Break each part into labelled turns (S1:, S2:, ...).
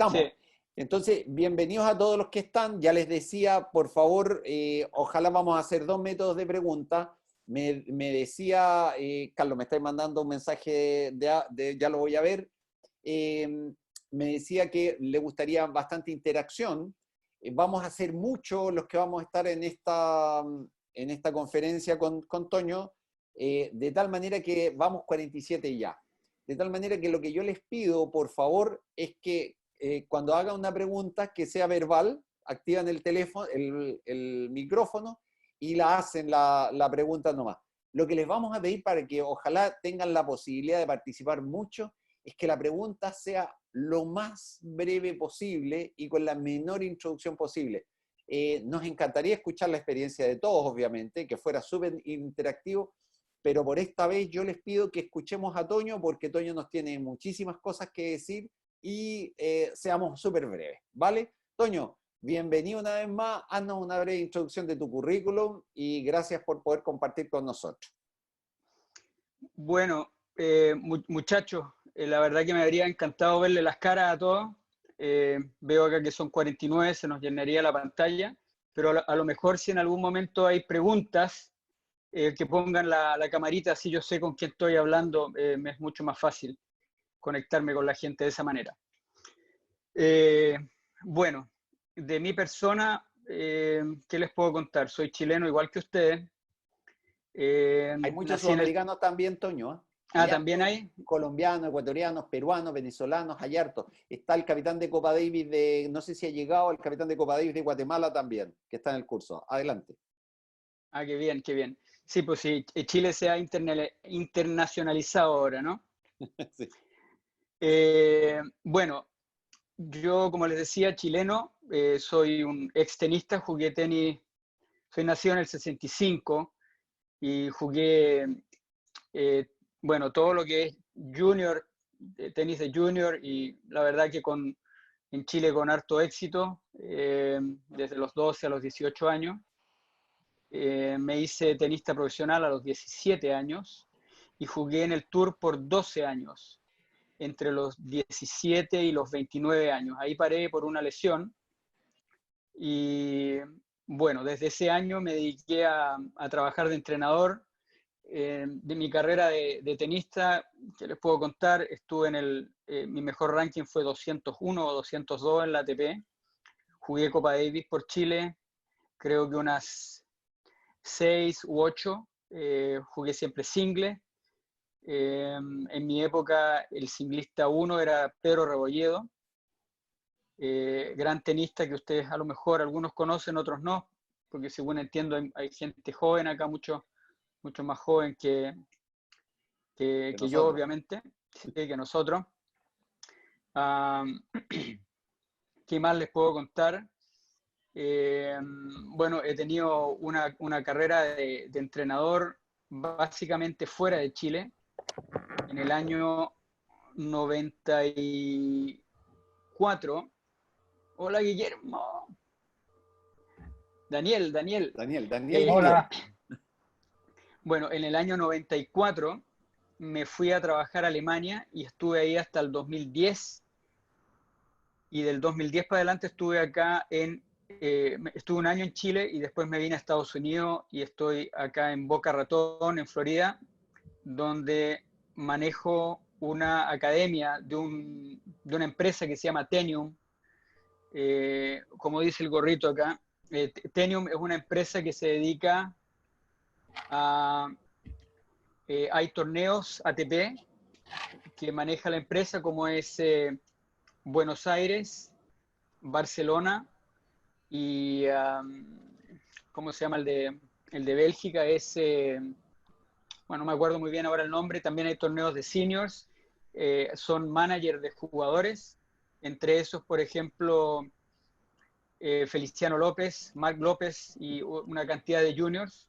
S1: Estamos.
S2: Sí.
S1: Entonces, bienvenidos a todos los que están. Ya les decía, por favor, ojalá vamos a hacer 2 métodos de pregunta. Me decía, Carlos, me estáis mandando un mensaje ya lo voy a ver. Me decía que le gustaría bastante interacción. Vamos a hacer mucho los que vamos a estar en esta conferencia con Toño, de tal manera que vamos 47 ya. De tal manera que lo que yo les pido, por favor, es que cuando hagan una pregunta que sea verbal, activan el teléfono, el micrófono y la hacen la pregunta nomás. Lo que les vamos a pedir para que ojalá tengan la posibilidad de participar mucho es que la pregunta sea lo más breve posible y con la menor introducción posible. Nos encantaría escuchar la experiencia de todos, obviamente, que fuera súper interactivo, pero por esta vez yo les pido que escuchemos a Toño, porque Toño nos tiene muchísimas cosas que decir y seamos súper breves, ¿vale? Toño, bienvenido una vez más, haznos una breve introducción de tu currículum y gracias por poder compartir con nosotros.
S2: Bueno, muchachos, la verdad que me habría encantado verle las caras a todos. Veo acá que son 49, se nos llenaría la pantalla, pero a lo mejor si en algún momento hay preguntas, que pongan la camarita, así yo sé con quién estoy hablando, me es mucho más fácil conectarme con la gente de esa manera. Bueno, de mi persona, ¿qué les puedo contar? Soy chileno igual que ustedes.
S1: Hay muchos
S2: Nací en el...
S1: sudamericanos también, Toño, ¿eh?
S2: Ah,
S1: Hay
S2: también
S1: hartos
S2: hay.
S1: colombianos, ecuatorianos, peruanos, venezolanos, hay hartos. Está el capitán de Copa Davis no sé si ha llegado, el capitán de Copa Davis de Guatemala también, que está en el curso. Adelante.
S2: Ah, qué bien, qué bien. Sí, pues sí, Chile se ha internacionalizado ahora, ¿no?
S1: Sí.
S2: Bueno, yo, como les decía, chileno, soy un ex tenista, jugué tenis, soy nacido en el 65 y jugué, eh, bueno, todo lo que es junior, tenis de junior, y la verdad que en Chile con harto éxito, desde los 12 a los 18 años. Me hice tenista profesional a los 17 años y jugué en el Tour por 12 años, entre los 17 y los 29 años. Ahí paré por una lesión y bueno, desde ese año me dediqué a trabajar de entrenador. De mi carrera de tenista, que les puedo contar, estuve mi mejor ranking fue 201 o 202 en la ATP. Jugué Copa Davis por Chile, creo que unas 6 u 8. Jugué siempre single. En mi época el singlista 1 era Pedro Rebolledo, gran tenista que ustedes a lo mejor algunos conocen, otros no, porque según entiendo hay gente joven acá, mucho más joven
S1: Que
S2: que yo,
S1: nosotros.
S2: obviamente, sí, que nosotros. ¿Qué más les puedo contar? Bueno, he tenido una carrera de entrenador básicamente fuera de Chile. En el año 94. Hola, Guillermo. Daniel.
S1: Daniel
S2: Eh,
S1: Guillermo.
S3: Hola.
S2: bueno, en el año 94 me fui a trabajar a Alemania y estuve ahí hasta el 2010. Y del 2010 para adelante estuve acá estuve un año en Chile y después me vine a Estados Unidos y estoy acá en Boca Ratón, en Florida, donde manejo una academia de una empresa que se llama Tenium. Como dice el gorrito acá, Tenium es una empresa que se dedica a... hay torneos ATP que maneja la empresa, como es Buenos Aires, Barcelona y... ¿cómo se llama el de Bélgica? Bueno, no me acuerdo muy bien ahora el nombre. También hay torneos de seniors, son managers de jugadores, entre esos, por ejemplo, Feliciano López, Marc López y una cantidad de juniors.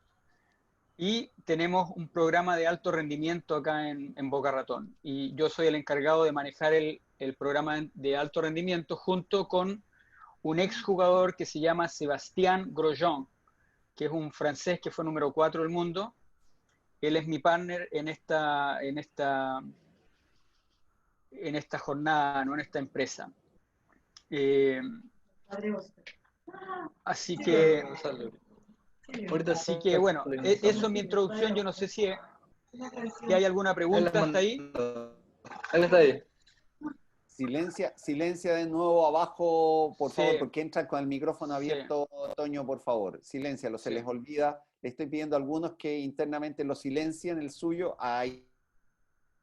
S2: Y tenemos un programa de alto rendimiento acá en Boca Ratón. Y yo soy el encargado de manejar el programa de alto rendimiento junto con un exjugador que se llama Sébastien Grosjean, que es un francés que fue número 4 del mundo. Él es mi partner en esta jornada, ¿no? En esta empresa. Eh, así que, bueno, eso es mi introducción. Yo no sé si hay alguna pregunta hasta ahí.
S3: Él está ahí.
S1: Silencia de nuevo abajo, por favor,
S2: Sí,
S1: porque entran con el micrófono
S2: sí,
S1: abierto, Toño, por favor. Silencialo, se
S2: sí.
S1: les olvida. Le estoy pidiendo a algunos que internamente lo silencien el suyo. Ahí.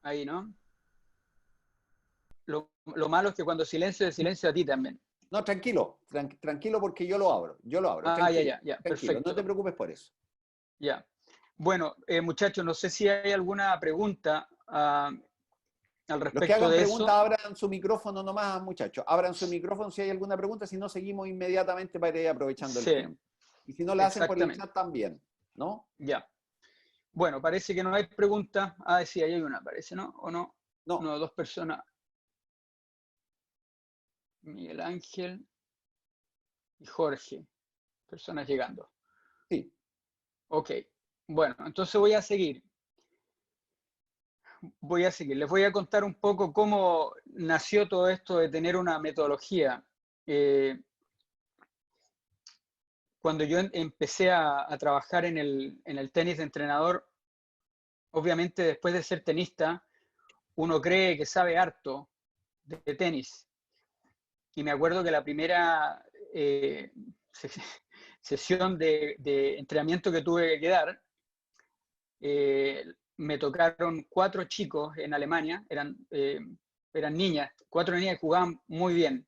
S2: Ahí, ¿no? Lo malo es que cuando silencio a ti también.
S1: No, tranquilo, tranquilo porque yo lo abro,
S2: Ah,
S1: tranquilo,
S2: ya,
S1: tranquilo, no te
S2: perfecto.
S1: preocupes por eso.
S2: Ya. Bueno, muchachos, no sé si hay alguna pregunta al
S1: Los que
S2: respecto
S1: hagan
S2: de
S1: preguntas,
S2: eso.
S1: abran su micrófono nomás, muchachos. Abran su micrófono si hay alguna pregunta, si no, seguimos inmediatamente para ir aprovechando el
S2: Sí,
S1: tiempo. Y si no, la hacen por el
S2: exactamente.
S1: chat también, ¿no?
S2: Ya. Bueno, parece que no hay pregunta. Ah, sí, ahí hay una, parece, ¿no? ¿O no?
S1: No,
S2: No, dos personas. Miguel Ángel y Jorge. Personas llegando.
S1: sí.
S2: Ok. Bueno, entonces voy a seguir. Les voy a contar un poco cómo nació todo esto de tener una metodología. Cuando yo empecé a trabajar en el tenis de entrenador, obviamente después de ser tenista, uno cree que sabe harto de tenis. Y me acuerdo que la primera sesión de entrenamiento que tuve que dar, me tocaron 4 chicos en Alemania, eran niñas, 4 niñas que jugaban muy bien.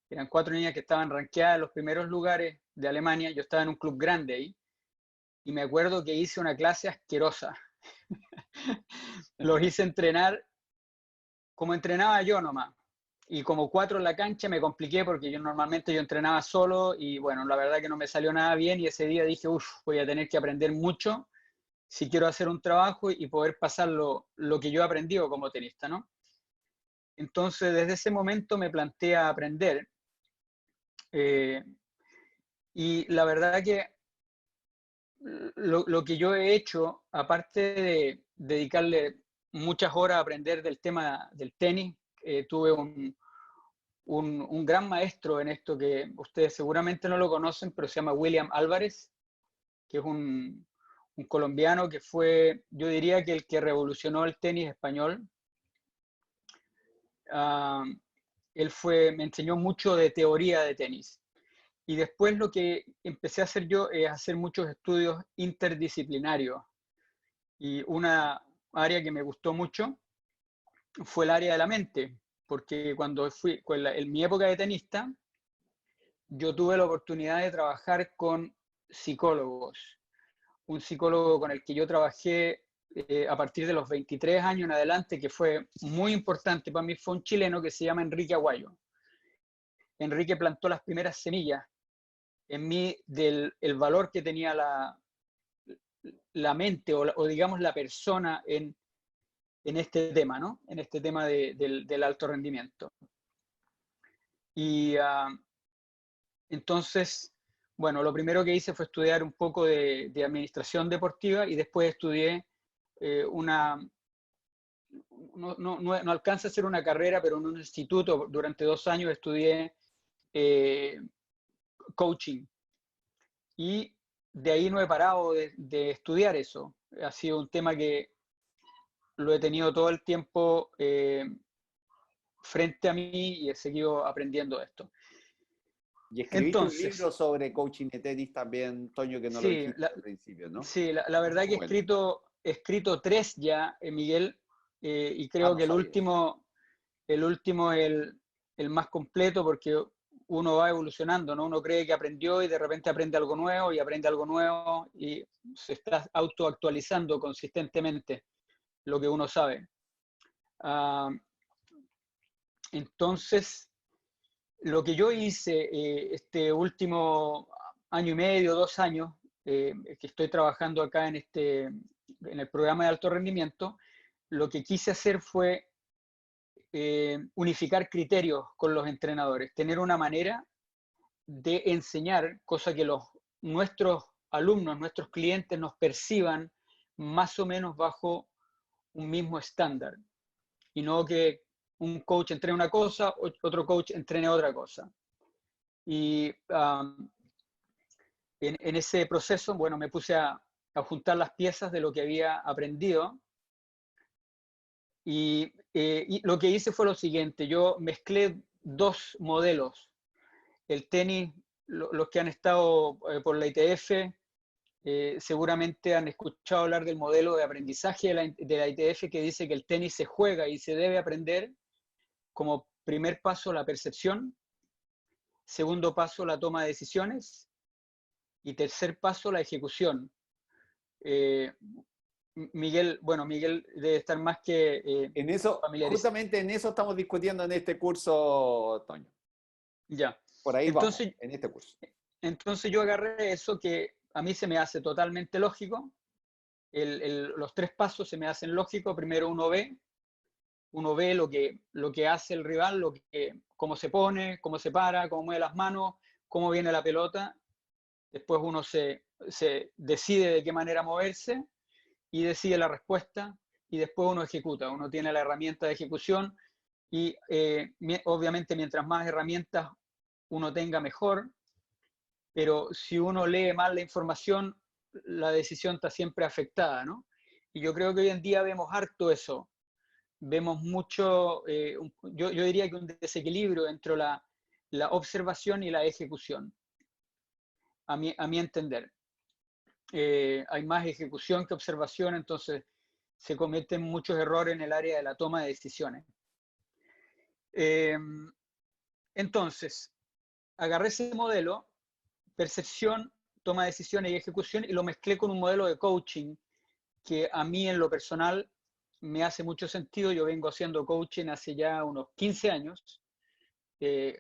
S2: Eran 4 niñas que estaban rankeadas en los primeros lugares de Alemania. Yo estaba en un club grande ahí. Y me acuerdo que hice una clase asquerosa. Los hice entrenar como entrenaba yo nomás. Y como 4 en la cancha me compliqué porque normalmente yo entrenaba solo y bueno, la verdad que no me salió nada bien y ese día dije, uff, voy a tener que aprender mucho si quiero hacer un trabajo y poder pasar lo que yo he aprendido como tenista, ¿no? Entonces, desde ese momento me planteé a aprender. Y la verdad que lo que yo he hecho, aparte de dedicarle muchas horas a aprender del tema del tenis, tuve un gran maestro en esto que ustedes seguramente no lo conocen, pero se llama William Álvarez, que es un colombiano que fue, yo diría que el que revolucionó el tenis español. Él me enseñó mucho de teoría de tenis. Y después lo que empecé a hacer yo es hacer muchos estudios interdisciplinarios. Y una área que me gustó mucho fue el área de la mente, porque cuando fui, en mi época de tenista, yo tuve la oportunidad de trabajar con psicólogos. Un psicólogo con el que yo trabajé a partir de los 23 años en adelante, que fue muy importante para mí, fue un chileno que se llama Enrique Aguayo. Enrique plantó las primeras semillas en mí del el valor que tenía la mente o digamos la persona en este tema, ¿no? En este tema del alto rendimiento. Y entonces, bueno, lo primero que hice fue estudiar un poco de administración deportiva y después estudié no alcanza a ser una carrera, pero en un instituto durante 2 años estudié coaching. Y de ahí no he parado de estudiar eso. Ha sido un tema que lo he tenido todo el tiempo frente a mí y he seguido aprendiendo esto.
S1: Y escribiste un
S2: Entonces,
S1: libro sobre coaching de tenis también, Toño, que no lo
S2: sí,
S1: dijiste al principio, ¿no?
S2: sí, la verdad que
S1: Bueno,
S2: he escrito 3 ya, Miguel, y creo
S1: no
S2: que
S1: sabía eso.
S2: el último es el más completo porque uno va evolucionando, ¿no? Uno cree que aprendió y de repente aprende algo nuevo y aprende algo nuevo y se está autoactualizando consistentemente lo que uno sabe. Entonces, lo que yo hice este último año y medio, 2 años, que estoy trabajando acá en el programa de alto rendimiento, lo que quise hacer fue unificar criterios con los entrenadores, tener una manera de enseñar, cosa que nuestros alumnos, nuestros clientes nos perciban más o menos bajo un mismo estándar y no que un coach entrena una cosa, otro coach entrena otra cosa. Y en ese proceso, bueno, me puse a juntar las piezas de lo que había aprendido. Y lo que hice fue lo siguiente: yo mezclé dos modelos. El tenis, los que han estado por la ITF, seguramente han escuchado hablar del modelo de aprendizaje de la ITF, que dice que el tenis se juega y se debe aprender. Como primer paso, la percepción; segundo paso, la toma de decisiones; y tercer paso, la ejecución. Miguel, bueno, Miguel debe estar más que
S1: En eso,
S2: familiarizado.
S1: justamente en eso estamos discutiendo en este curso, Toño.
S2: Ya.
S1: Por ahí vamos,
S2: Entonces,
S1: en este curso.
S2: entonces yo agarré eso que a mí se me hace totalmente lógico. Los tres pasos se me hacen lógicos. Primero uno ve lo que hace el rival, cómo se pone, cómo se para, cómo mueve las manos, cómo viene la pelota. Después uno se decide de qué manera moverse y decide la respuesta, y después uno ejecuta. Uno tiene la herramienta de ejecución y obviamente mientras más herramientas uno tenga, mejor. Pero si uno lee mal la información, la decisión está siempre afectada, ¿no? Y yo creo que hoy en día vemos harto eso. Vemos mucho, yo diría que un desequilibrio entre la observación y la ejecución, a mi entender. Hay más ejecución que observación, entonces se cometen muchos errores en el área de la toma de decisiones. Entonces, agarré ese modelo, percepción, toma de decisiones y ejecución, y lo mezclé con un modelo de coaching que a mí en lo personal me hace mucho sentido. Yo vengo haciendo coaching hace ya unos 15 años,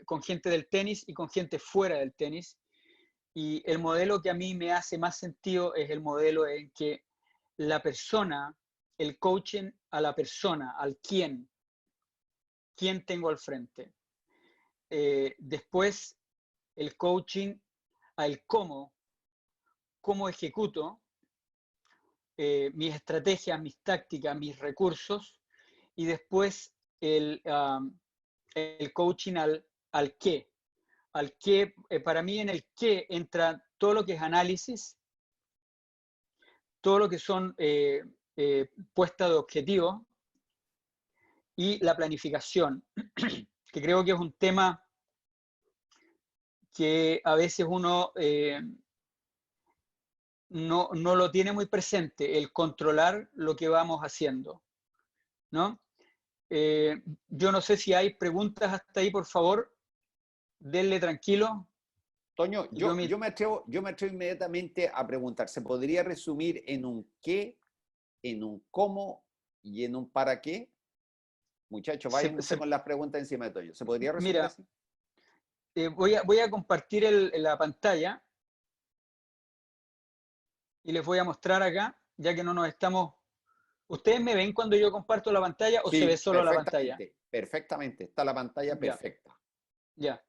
S2: con gente del tenis y con gente fuera del tenis. Y el modelo que a mí me hace más sentido es el modelo en que la persona, el coaching a la persona, al quién tengo al frente. Después el coaching al cómo ejecuto mis estrategias, mis tácticas, mis recursos. Y después el coaching al qué. Al qué, para mí en el qué entra todo lo que es análisis, todo lo que son puestas de objetivos, y la planificación, que creo que es un tema que a veces uno no lo tiene muy presente, el controlar lo que vamos haciendo, ¿no? Yo no sé si hay preguntas hasta ahí, por favor, denle tranquilo.
S1: Toño, yo me atrevo inmediatamente a preguntar, ¿se podría resumir en un qué, en un cómo y en un para qué? Muchachos, váyanse con las preguntas encima de Toño. ¿Se podría resumir
S2: mira,
S1: así?
S2: voy a compartir la pantalla y les voy a mostrar acá, ya que no nos estamos... ¿Ustedes me ven cuando yo comparto la pantalla o se ve
S1: Sí,
S2: solo la pantalla?
S1: perfectamente. Está la pantalla
S2: Ya,
S1: perfecta.
S2: ya.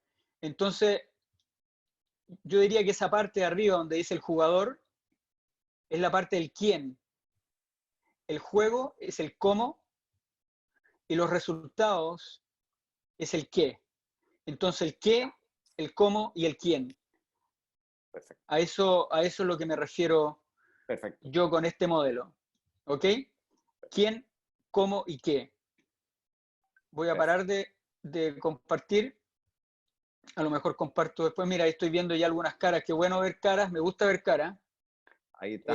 S2: Entonces, yo diría que esa parte de arriba donde dice el jugador es la parte del quién. El juego es el cómo y los resultados es el qué. Entonces, el qué, el cómo y el quién.
S1: Perfecto.
S2: A eso es lo que me refiero
S1: Perfecto.
S2: yo con este modelo. ¿Ok? ¿Quién, cómo y qué? Voy a parar de compartir. A lo mejor comparto después. Mira, ahí estoy viendo ya algunas caras. Qué bueno ver caras. Me gusta ver caras.
S1: Ahí está.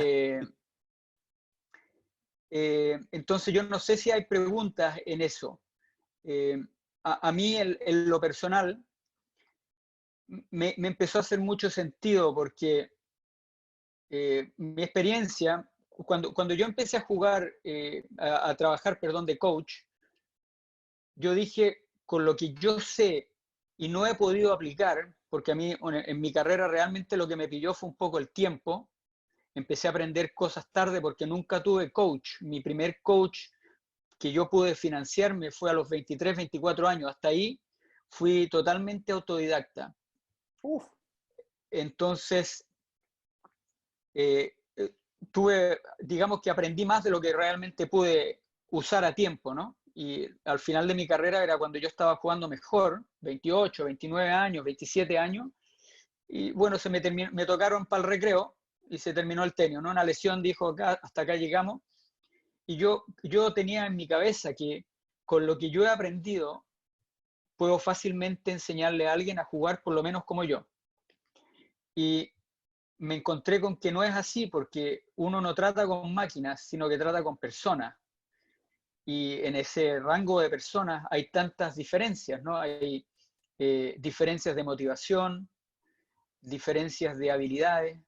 S2: Entonces yo no sé si hay preguntas en eso. A mí, en lo personal, me empezó a hacer mucho sentido porque mi experiencia, cuando yo empecé a jugar, a trabajar, perdón, de coach, yo dije, con lo que yo sé y no he podido aplicar, porque a mí en mi carrera realmente lo que me pilló fue un poco el tiempo. Empecé a aprender cosas tarde porque nunca tuve coach. Mi primer coach que yo pude financiarme fue a los 23, 24 años. Hasta ahí fui totalmente autodidacta.
S1: Uf.
S2: Entonces, tuve, digamos que aprendí más de lo que realmente pude usar a tiempo, ¿no? y al final de mi carrera era cuando yo estaba jugando mejor, 28, 29 años, 27 años, y bueno, me tocaron para el recreo y se terminó el tenis, ¿no? Una lesión dijo, hasta acá llegamos, y yo tenía en mi cabeza que con lo que yo he aprendido, puedo fácilmente enseñarle a alguien a jugar por lo menos como yo. Y me encontré con que no es así, porque uno no trata con máquinas, sino que trata con personas. Y en ese rango de personas hay tantas diferencias, ¿no? Hay diferencias de motivación, diferencias de habilidades,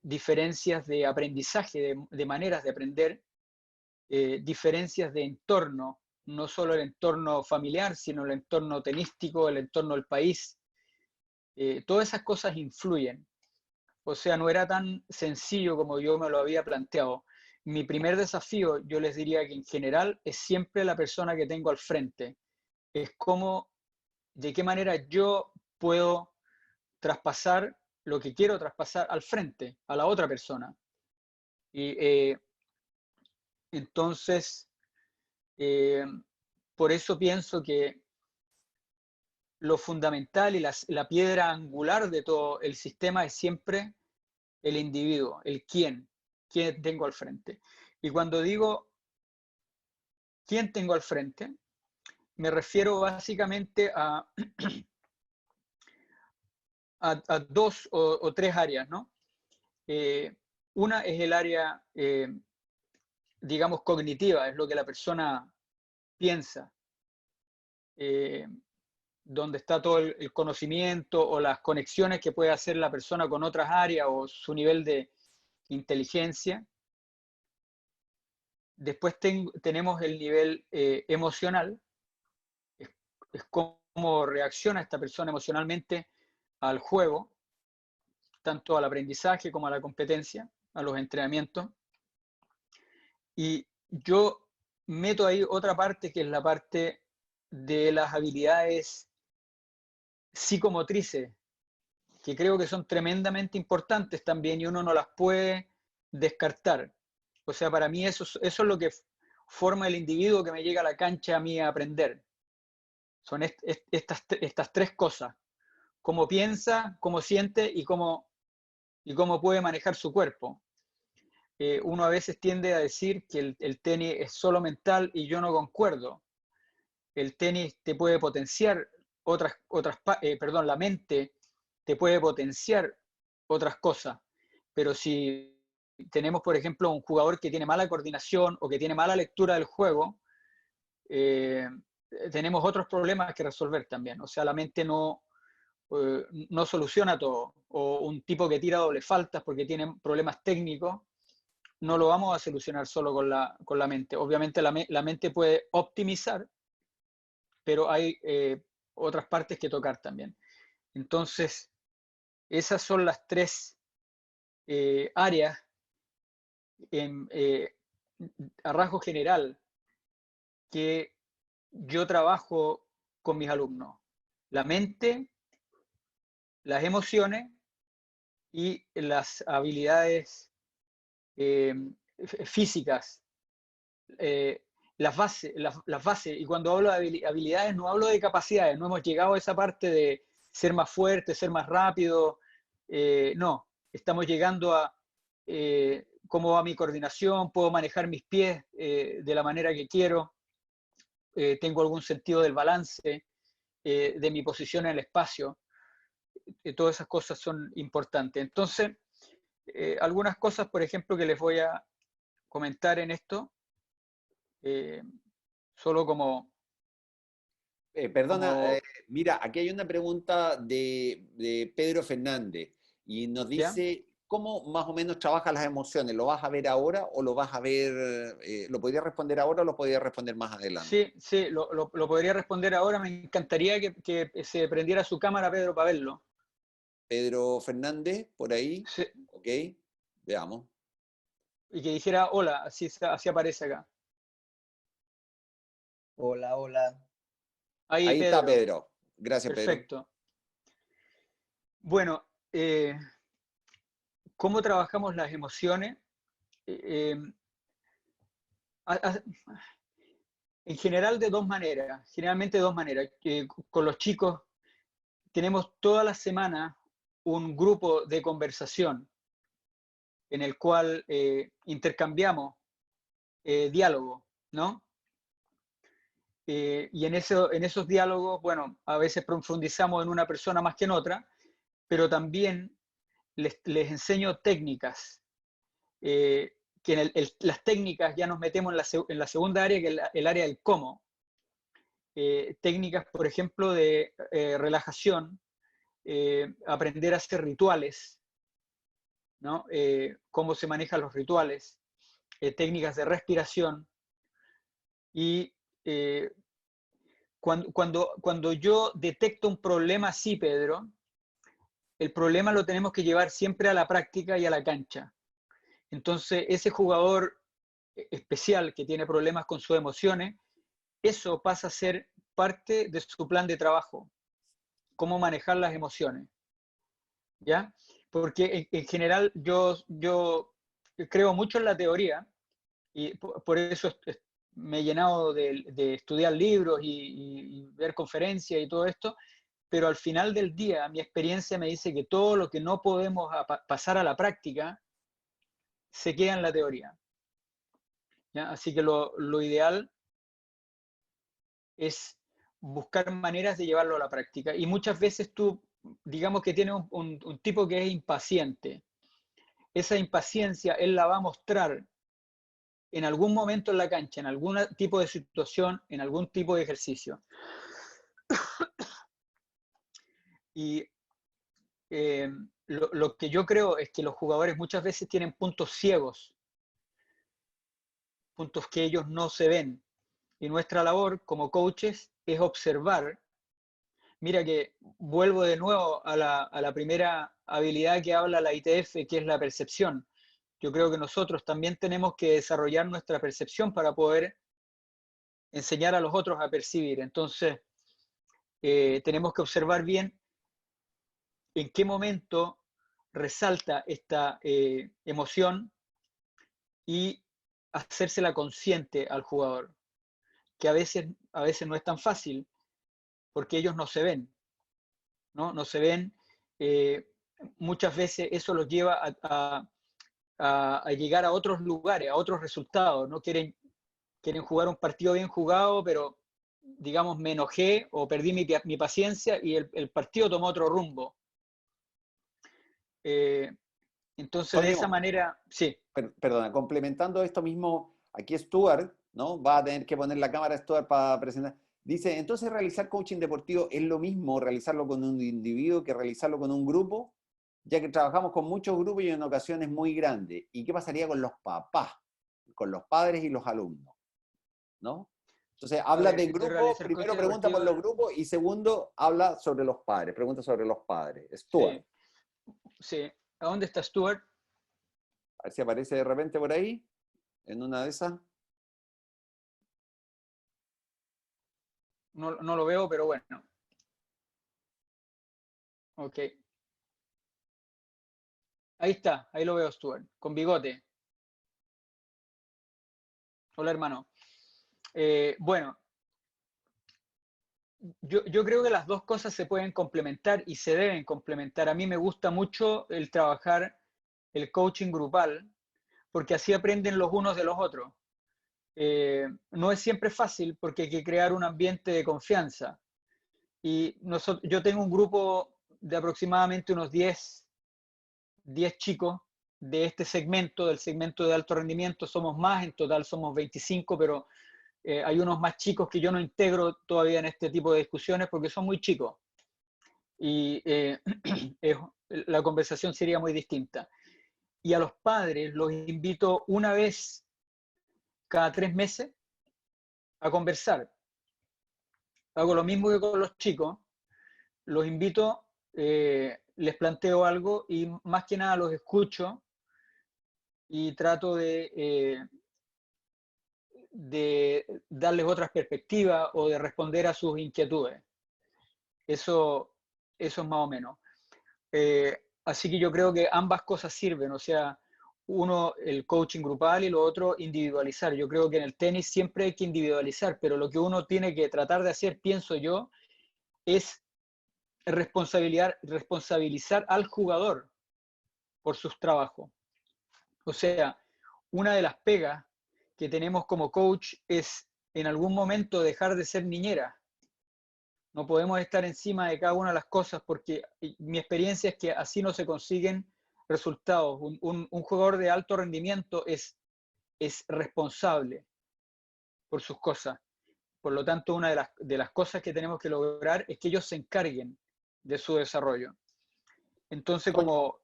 S2: diferencias de aprendizaje, de maneras de aprender, diferencias de entorno, no solo el entorno familiar, sino el entorno tenístico, el entorno del país. Todas esas cosas influyen. O sea, no era tan sencillo como yo me lo había planteado. Mi primer desafío, yo les diría que en general, es siempre la persona que tengo al frente. Es cómo, de qué manera yo puedo traspasar lo que quiero traspasar al frente, a la otra persona. Y entonces, por eso pienso que lo fundamental y la piedra angular de todo el sistema es siempre el individuo, el quién tengo al frente. Y cuando digo quién tengo al frente, me refiero básicamente a dos o tres áreas, ¿no? Una es el área, digamos, cognitiva, es lo que la persona piensa, donde está todo el conocimiento o las conexiones que puede hacer la persona con otras áreas o su nivel de inteligencia. Después tenemos el nivel emocional, es cómo reacciona esta persona emocionalmente al juego, tanto al aprendizaje como a la competencia, a los entrenamientos. Y yo meto ahí otra parte que es la parte de las habilidades psicomotrices, que creo que son tremendamente importantes también y uno no las puede descartar. O sea, para mí eso es lo que forma el individuo que me llega a la cancha a mí a aprender. Son estas tres cosas: cómo piensa, cómo siente y cómo puede manejar su cuerpo. Uno a veces tiende a decir que el tenis es solo mental y yo no concuerdo. El tenis te puede potenciar la mente te puede potenciar otras cosas, pero si tenemos, por ejemplo, un jugador que tiene mala coordinación o que tiene mala lectura del juego, tenemos otros problemas que resolver también. O sea, la mente no soluciona todo. O un tipo que tira doble faltas porque tiene problemas técnicos, no lo vamos a solucionar solo con la mente. Obviamente la mente puede optimizar, pero hay otras partes que tocar también. Entonces, esas son las tres áreas a rasgo general que yo trabajo con mis alumnos: la mente, las emociones y las habilidades físicas, las bases. Y cuando hablo de habilidades no hablo de capacidades, no hemos llegado a esa parte de ser más fuerte, ser más rápido, no, estamos llegando a cómo va mi coordinación, puedo manejar mis pies de la manera que quiero, tengo algún sentido del balance, de mi posición en el espacio. Todas esas cosas son importantes. Entonces, algunas cosas, por ejemplo, que les voy a comentar en esto, solo como...
S1: Perdona, mira, aquí hay una pregunta de Pedro Fernández y nos
S2: ¿Ya?
S1: dice, ¿cómo más o menos trabajas las emociones? ¿Lo vas a ver ahora o lo vas a ver, lo podrías responder ahora o lo podrías responder más adelante?
S2: Sí, sí, lo podría responder ahora. Me encantaría que se prendiera su cámara, Pedro, para verlo.
S1: Pedro Fernández, por ahí,
S2: Sí,
S1: ok, veamos.
S2: y que dijera hola, así aparece acá.
S3: Hola, hola.
S2: Ahí,
S1: Ahí está
S2: Pedro.
S1: Pedro. Gracias, Pedro.
S2: Perfecto. Bueno, ¿cómo trabajamos las emociones? Eh, En general de dos maneras, generalmente de dos maneras. Con los chicos tenemos toda la semana un grupo de conversación en el cual intercambiamos diálogo, ¿no? Y en esos diálogos, bueno, a veces profundizamos en una persona más que en otra, pero también les enseño técnicas, que las técnicas ya nos metemos en la segunda área, que es el área del cómo. Técnicas, por ejemplo, de relajación, aprender a hacer rituales, ¿no? Cómo se manejan los rituales, técnicas de respiración. Y cuando yo detecto un problema así, Pedro, el problema lo tenemos que llevar siempre a la práctica y a la cancha. Entonces, ese jugador especial que tiene problemas con sus emociones, eso pasa a ser parte de su plan de trabajo, cómo manejar las emociones, ¿ya? Porque en general yo creo mucho en la teoría y por eso me he llenado de estudiar libros y ver conferencias y todo esto, pero al final del día mi experiencia me dice que todo lo que no podemos pasar a la práctica se queda en la teoría, ¿ya? Así que lo ideal es buscar maneras de llevarlo a la práctica. Y muchas veces tú, digamos que tienes un tipo que es impaciente. Esa impaciencia él la va a mostrar en algún momento en la cancha, en algún tipo de situación, en algún tipo de ejercicio. Y lo que yo creo es que los jugadores muchas veces tienen puntos ciegos, puntos que ellos no se ven. Y nuestra labor como coaches es observar. Mira que vuelvo de nuevo a la primera habilidad que habla la ITF, que es la percepción. Yo creo que nosotros también tenemos que desarrollar nuestra percepción para poder enseñar a los otros a percibir. Entonces, tenemos que observar bien en qué momento resalta esta emoción y hacérsela consciente al jugador, que a veces no es tan fácil porque ellos no se ven, ¿no? No se ven. Muchas veces eso los lleva a llegar a otros lugares, a otros resultados, ¿no? Quieren jugar un partido bien jugado, pero digamos me enojé o perdí mi paciencia y el partido tomó otro rumbo. Entonces, de esa manera, sí.
S1: Perdona, complementando esto mismo, aquí Stuart, ¿no? Va a tener que poner la cámara Stuart para presentar. Dice, entonces realizar coaching deportivo es lo mismo realizarlo con un individuo que realizarlo con un grupo, ya que trabajamos con muchos grupos y en ocasiones muy grandes. ¿Y qué pasaría con los papás, con los padres y los alumnos? ¿No? Entonces, habla de grupos, primero pregunta por los grupos y segundo, habla sobre los padres, pregunta sobre los padres. Stuart.
S2: Sí. ¿A dónde está Stuart?
S1: A ver si aparece de repente por ahí, en una de esas.
S2: No lo veo, pero bueno. Ok. Ahí está, ahí lo veo, Stuart, con bigote. Hola, hermano. Bueno, yo creo que las dos cosas se pueden complementar y se deben complementar. A mí me gusta mucho el trabajar el coaching grupal, porque así aprenden los unos de los otros. No es siempre fácil porque hay que crear un ambiente de confianza. Y yo tengo un grupo de aproximadamente unos 10 chicos de este segmento, del segmento de alto rendimiento. Somos más, en total somos 25, pero hay unos más chicos que yo no integro todavía en este tipo de discusiones porque son muy chicos. Y la conversación sería muy distinta. Y a los padres los invito una vez cada 3 meses a conversar. Hago lo mismo que con los chicos, los invito, les planteo algo y más que nada los escucho y trato de darles otras perspectivas o de responder a sus inquietudes. Eso es más o menos. Así que yo creo que ambas cosas sirven, o sea, uno, el coaching grupal y lo otro, individualizar. Yo creo que en el tenis siempre hay que individualizar, pero lo que uno tiene que tratar de hacer, pienso yo, es responsabilizar al jugador por sus trabajos. O sea, una de las pegas que tenemos como coach es en algún momento dejar de ser niñera. No podemos estar encima de cada una de las cosas porque mi experiencia es que así no se consiguen resultados. Un jugador de alto rendimiento es responsable por sus cosas. Por lo tanto, una de las cosas que tenemos que lograr es que ellos se encarguen de su desarrollo. Entonces, como...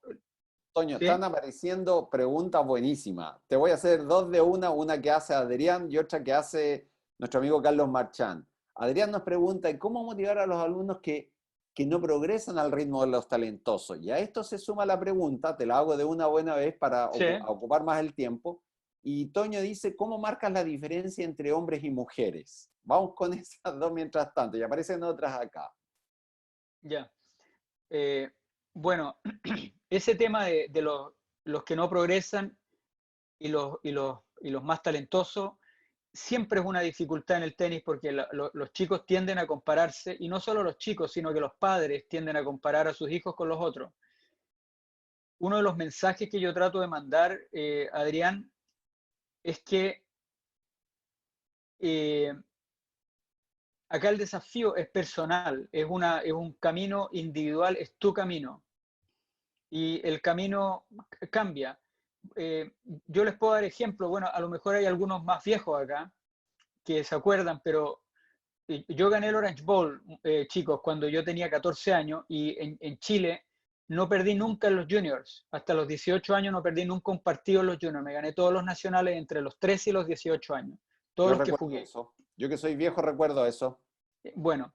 S1: Toño,
S2: ¿sí?
S1: están apareciendo preguntas buenísimas. Te voy a hacer dos de una que hace Adrián y otra que hace nuestro amigo Carlos Marchán. Adrián nos pregunta, ¿cómo motivar a los alumnos que no progresan al ritmo de los talentosos? Y a esto se suma la pregunta, te la hago de una buena vez para
S2: Sí.
S1: ocupar más el tiempo. Y Toño dice, ¿cómo marcas la diferencia entre hombres y mujeres? Vamos con esas dos mientras tanto, y aparecen otras acá.
S2: Ya. Bueno, ese tema de los que no progresan y los más talentosos siempre es una dificultad en el tenis porque los chicos tienden a compararse, y no solo los chicos, sino que los padres tienden a comparar a sus hijos con los otros. Uno de los mensajes que yo trato de mandar, Adrián, es que acá el desafío es personal, es un camino individual, es tu camino. Y el camino cambia. Yo les puedo dar ejemplo, bueno, a lo mejor hay algunos más viejos acá que se acuerdan, pero yo gané el Orange Bowl, chicos, cuando yo tenía 14 años y en Chile no perdí nunca en los juniors. Hasta los 18 años no perdí nunca un partido en los juniors. Me gané todos los nacionales entre los 13 y los 18 años. Todos
S1: Yo
S2: los que
S1: recuerdo
S2: jugué.
S1: eso. Yo que soy viejo recuerdo eso.
S2: Bueno,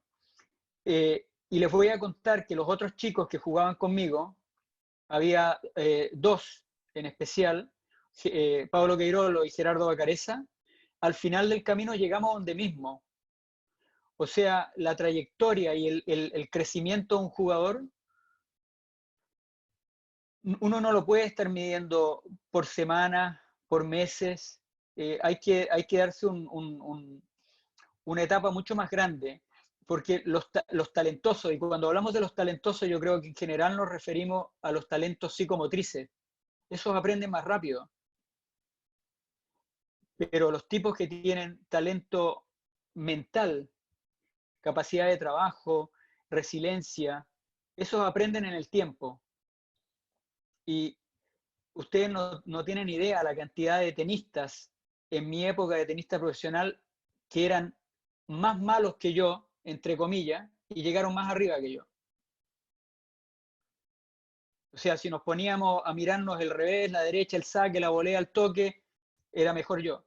S2: y les voy a contar que los otros chicos que jugaban conmigo, había dos en especial, Pablo Queirolo y Gerardo Bacareza. Al final del camino llegamos a donde mismo. O sea, la trayectoria y el crecimiento de un jugador, uno no lo puede estar midiendo por semanas, por meses. Hay que darse una etapa mucho más grande, porque los talentosos, y cuando hablamos de los talentosos, yo creo que en general nos referimos a los talentos psicomotrices. Esos aprenden más rápido. Pero los tipos que tienen talento mental, capacidad de trabajo, resiliencia, esos aprenden en el tiempo. Y ustedes no tienen idea la cantidad de tenistas en mi época de tenista profesional que eran más malos que yo, entre comillas, y llegaron más arriba que yo. O sea, si nos poníamos a mirarnos el revés, la derecha, el saque, la volea, el toque, era mejor yo.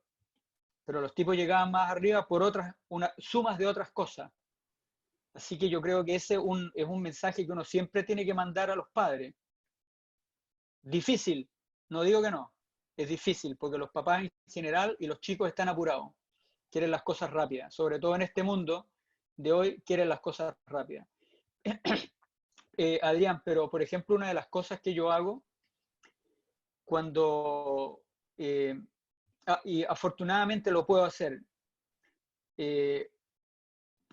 S2: Pero los tipos llegaban más arriba por sumas de otras cosas. Así que yo creo que ese es un mensaje que uno siempre tiene que mandar a los padres. Difícil, no digo que no, es difícil porque los papás en general y los chicos están apurados, quieren las cosas rápidas, sobre todo en este mundo de hoy quieren las cosas rápidas. Adrián, pero por ejemplo una de las cosas que yo hago cuando, y afortunadamente lo puedo hacer,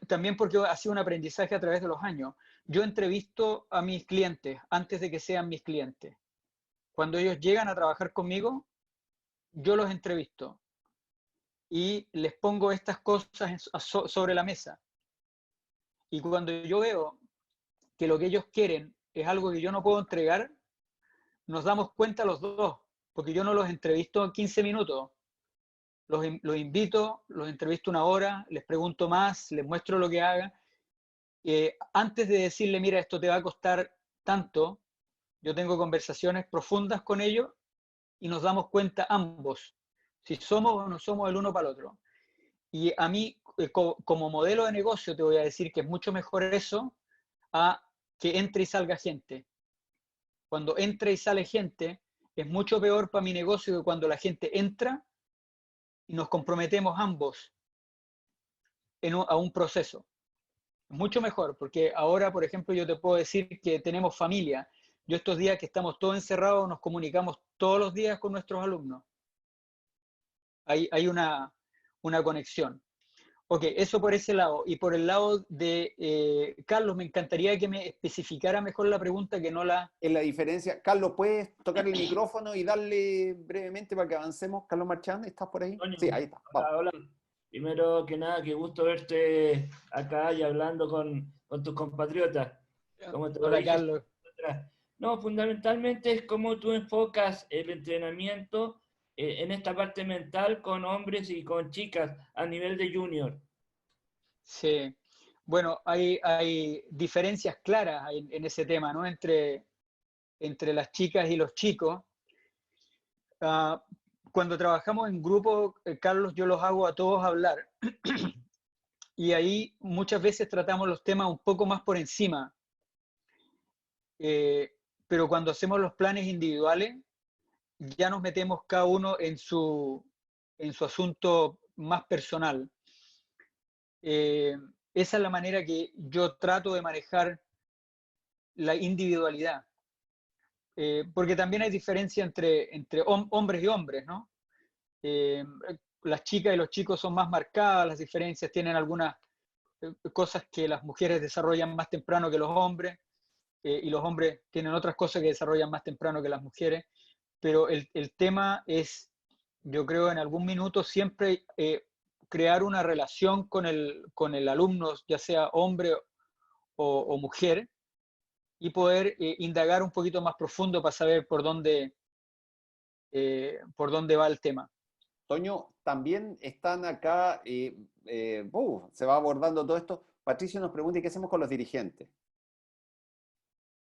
S2: también porque ha sido un aprendizaje a través de los años, yo entrevisto a mis clientes antes de que sean mis clientes. Cuando ellos llegan a trabajar conmigo, yo los entrevisto y les pongo estas cosas sobre la mesa. Y cuando yo veo que lo que ellos quieren es algo que yo no puedo entregar, nos damos cuenta los dos, porque yo no los entrevisto en 15 minutos. Los invito, los entrevisto una hora, les pregunto más, les muestro lo que haga. Antes de decirle, mira, esto te va a costar tanto, yo tengo conversaciones profundas con ellos y nos damos cuenta ambos si somos o no somos el uno para el otro. Y a mí, como modelo de negocio, te voy a decir que es mucho mejor eso a que entre y salga gente. Cuando entra y sale gente, es mucho peor para mi negocio que cuando la gente entra y nos comprometemos ambos a un proceso. Mucho mejor, porque ahora, por ejemplo, yo te puedo decir que tenemos familia, yo estos días que estamos todos encerrados nos comunicamos todos los días con nuestros alumnos. Hay una conexión. Ok, eso por ese lado. Y por el lado de Carlos, me encantaría que me especificara mejor la pregunta, que no la...
S1: En la diferencia, Carlos, ¿puedes tocar el micrófono y darle brevemente para que avancemos? Carlos Marchand, ¿estás por ahí?
S4: Antonio,
S1: Sí, ahí está. Vamos.
S4: hola, hola. Primero que nada, qué gusto verte acá y hablando con tus compatriotas. Como te lo
S2: Hola,
S4: dije
S2: Carlos.
S4: atrás. No, fundamentalmente es cómo tú enfocas el entrenamiento en esta parte mental con hombres y con chicas a nivel de junior.
S2: Sí. Bueno, hay diferencias claras en ese tema, ¿no? Entre las chicas y los chicos. Cuando trabajamos en grupo, Carlos, yo los hago a todos hablar. Y ahí muchas veces tratamos los temas un poco más por encima. Pero cuando hacemos los planes individuales, ya nos metemos cada uno en su asunto más personal. Esa es la manera que yo trato de manejar la individualidad. Porque también hay diferencia entre hombres y hombres, ¿no? Las chicas y los chicos son más marcadas, las diferencias tienen algunas cosas que las mujeres desarrollan más temprano que los hombres, y los hombres tienen otras cosas que desarrollan más temprano que las mujeres, pero el tema es, yo creo, en algún minuto siempre crear una relación con el alumno, ya sea hombre o mujer, y poder indagar un poquito más profundo para saber por dónde va el tema.
S1: Toño, también están acá, se va abordando todo esto. Patricio nos pregunta, ¿y qué hacemos con los dirigentes?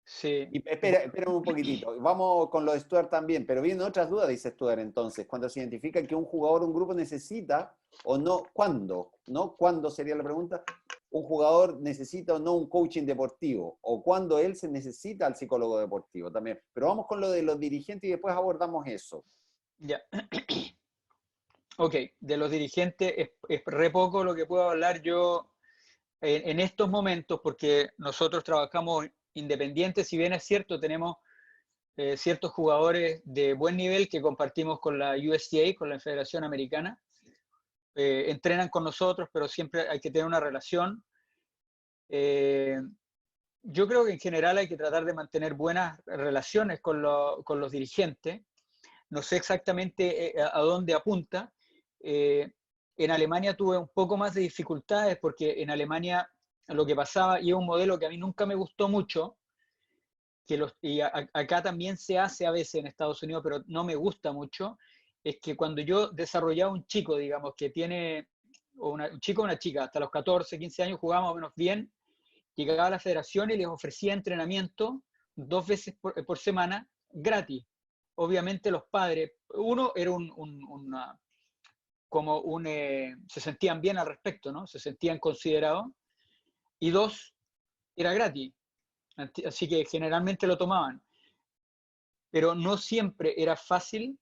S2: Sí.
S1: Y espera un poquitito, vamos con lo de Stuart también, pero vienen otras dudas, dice Stuart entonces, cuando se identifica que un jugador o un grupo necesita, o no, ¿cuándo? ¿No? ¿Cuándo sería la pregunta? Un jugador necesita o no un coaching deportivo, o cuando él se necesita al psicólogo deportivo también. Pero vamos con lo de los dirigentes y después abordamos eso.
S2: Ya. Ok, de los dirigentes es re poco lo que puedo hablar yo en estos momentos, porque nosotros trabajamos independientes. Si bien es cierto, tenemos ciertos jugadores de buen nivel que compartimos con la USTA, con la Federación Americana. Entrenan con nosotros, pero siempre hay que tener una relación. Yo creo que en general hay que tratar de mantener buenas relaciones con los dirigentes. No sé exactamente a dónde apunta. En Alemania tuve un poco más de dificultades, porque en Alemania lo que pasaba, y es un modelo que a mí nunca me gustó mucho, y acá también se hace a veces en Estados Unidos, pero no me gusta mucho, es que cuando yo desarrollaba un chico, digamos, que tiene, un chico o una chica, hasta los 14, 15 años jugaba más o menos bien, llegaba a la federación y les ofrecía entrenamiento 2 veces por semana gratis. Obviamente los padres, uno era se sentían bien al respecto, ¿no? Se sentían considerados, y 2, era gratis. Así que generalmente lo tomaban. Pero no siempre era fácil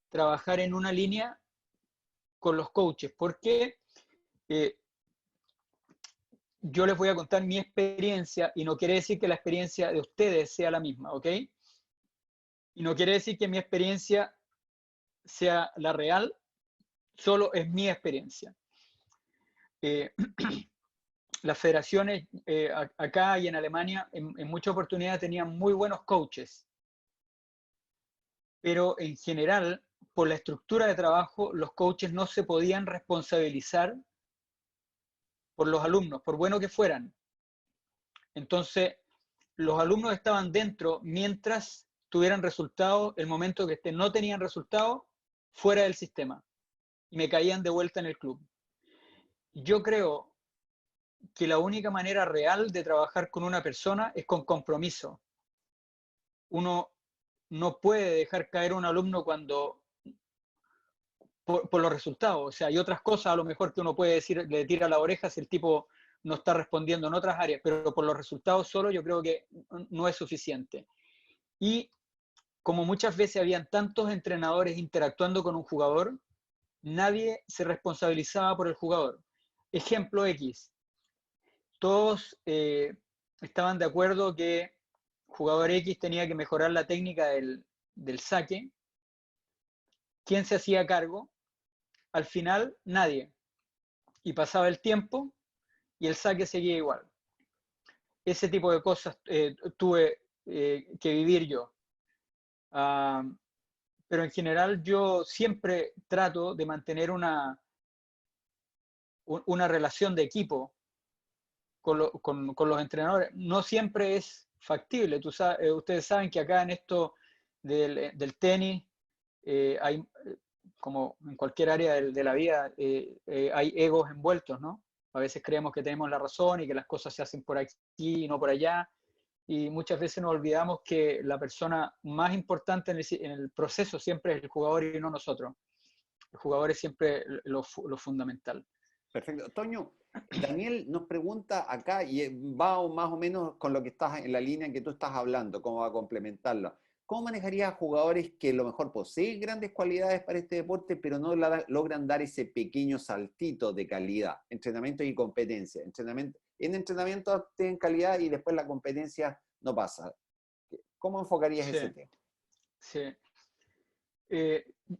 S2: trabajar en una línea con los coaches, porque yo les voy a contar mi experiencia, y no quiere decir que la experiencia de ustedes sea la misma, ¿ok? Y no quiere decir que mi experiencia sea la real, solo es mi experiencia. Las federaciones acá y en Alemania en muchas oportunidades tenían muy buenos coaches, pero en general, por la estructura de trabajo, los coaches no se podían responsabilizar por los alumnos, por bueno que fueran. Entonces, los alumnos estaban dentro mientras tuvieran resultados. El momento que no tenían resultados, fuera del sistema, y me caían de vuelta en el club. Yo creo que la única manera real de trabajar con una persona es con compromiso. Uno no puede dejar caer a un alumno por los resultados. O sea, hay otras cosas a lo mejor que uno puede decir, le tira la oreja si el tipo no está respondiendo en otras áreas, pero por los resultados solo yo creo que no es suficiente. Y como muchas veces habían tantos entrenadores interactuando con un jugador, nadie se responsabilizaba por el jugador. Ejemplo X. Todos estaban de acuerdo que jugador X tenía que mejorar la técnica del saque. ¿Quién se hacía cargo? Al final, nadie. Y pasaba el tiempo y el saque seguía igual. Ese tipo de cosas tuve que vivir yo. Pero en general yo siempre trato de mantener una relación de equipo con los entrenadores. No siempre es factible. Ustedes saben que acá en esto del tenis hay, como en cualquier área de la vida, hay egos envueltos, ¿no? A veces creemos que tenemos la razón y que las cosas se hacen por aquí y no por allá. Y muchas veces nos olvidamos que la persona más importante en el proceso siempre es el jugador y no nosotros. El jugador es siempre lo fundamental.
S1: Perfecto. Toño, Daniel nos pregunta acá, y va más o menos con lo que estás en la línea en que tú estás hablando, cómo va a complementarlo. ¿Cómo manejarías a jugadores que a lo mejor poseen grandes cualidades para este deporte, pero no logran dar ese pequeño saltito de calidad? Entrenamiento y competencia. En entrenamiento tienen calidad y después la competencia no pasa. ¿Cómo enfocarías ese tema?
S2: Sí.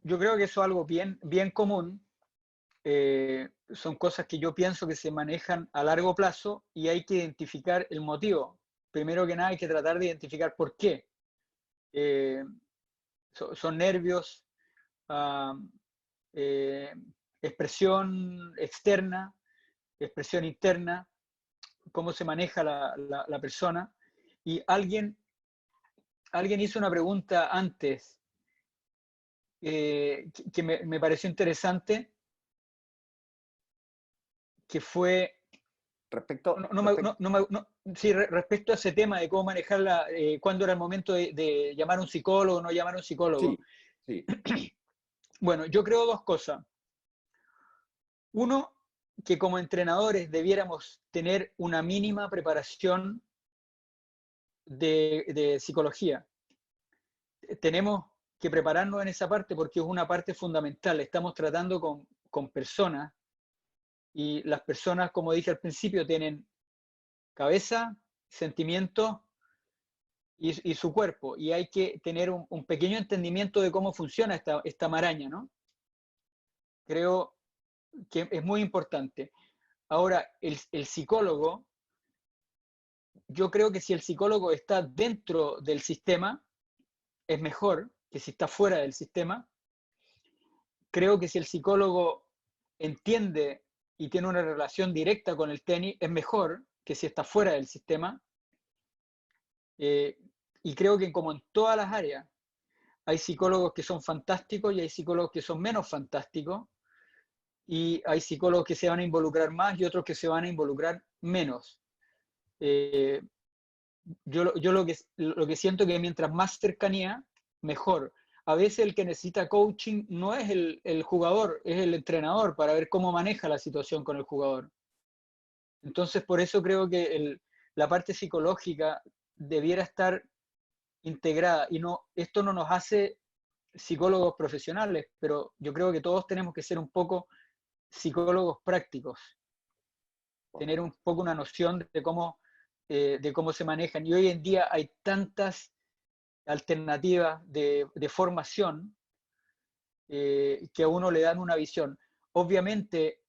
S2: Yo creo que eso es algo bien, bien común. Son cosas que yo pienso que se manejan a largo plazo y hay que identificar el motivo. Primero que nada hay que tratar de identificar por qué. Son nervios, expresión externa, expresión interna, cómo se maneja la persona. Y alguien hizo una pregunta antes que me pareció interesante, que fue
S1: Respecto
S2: respecto a ese tema de cómo manejarla, cuándo era el momento de llamar a un psicólogo o no llamar a un psicólogo.
S1: Sí.
S2: Bueno, yo creo dos cosas. Uno, que como entrenadores debiéramos tener una mínima preparación de psicología. Tenemos que prepararnos en esa parte porque es una parte fundamental. Estamos tratando con personas y las personas, como dije al principio, tienen cabeza, sentimientos y su cuerpo. Y hay que tener un pequeño entendimiento de cómo funciona esta maraña, ¿no? Creo que es muy importante. Ahora, el psicólogo, yo creo que si el psicólogo está dentro del sistema, es mejor que si está fuera del sistema. Creo que si el psicólogo entiende y tiene una relación directa con el tenis, es mejor que si está fuera del sistema. Y creo que como en todas las áreas, hay psicólogos que son fantásticos y hay psicólogos que son menos fantásticos. Y hay psicólogos que se van a involucrar más y otros que se van a involucrar menos. Yo lo que siento que mientras más cercanía, mejor. A veces el que necesita coaching no es el jugador, es el entrenador para ver cómo maneja la situación con el jugador. Entonces, por eso creo que la parte psicológica debiera estar integrada. Y esto no nos hace psicólogos profesionales, pero yo creo que todos tenemos que ser un poco psicólogos prácticos, tener un poco una noción de cómo se manejan. Y hoy en día hay tantas alternativas de formación que a uno le dan una visión. Obviamente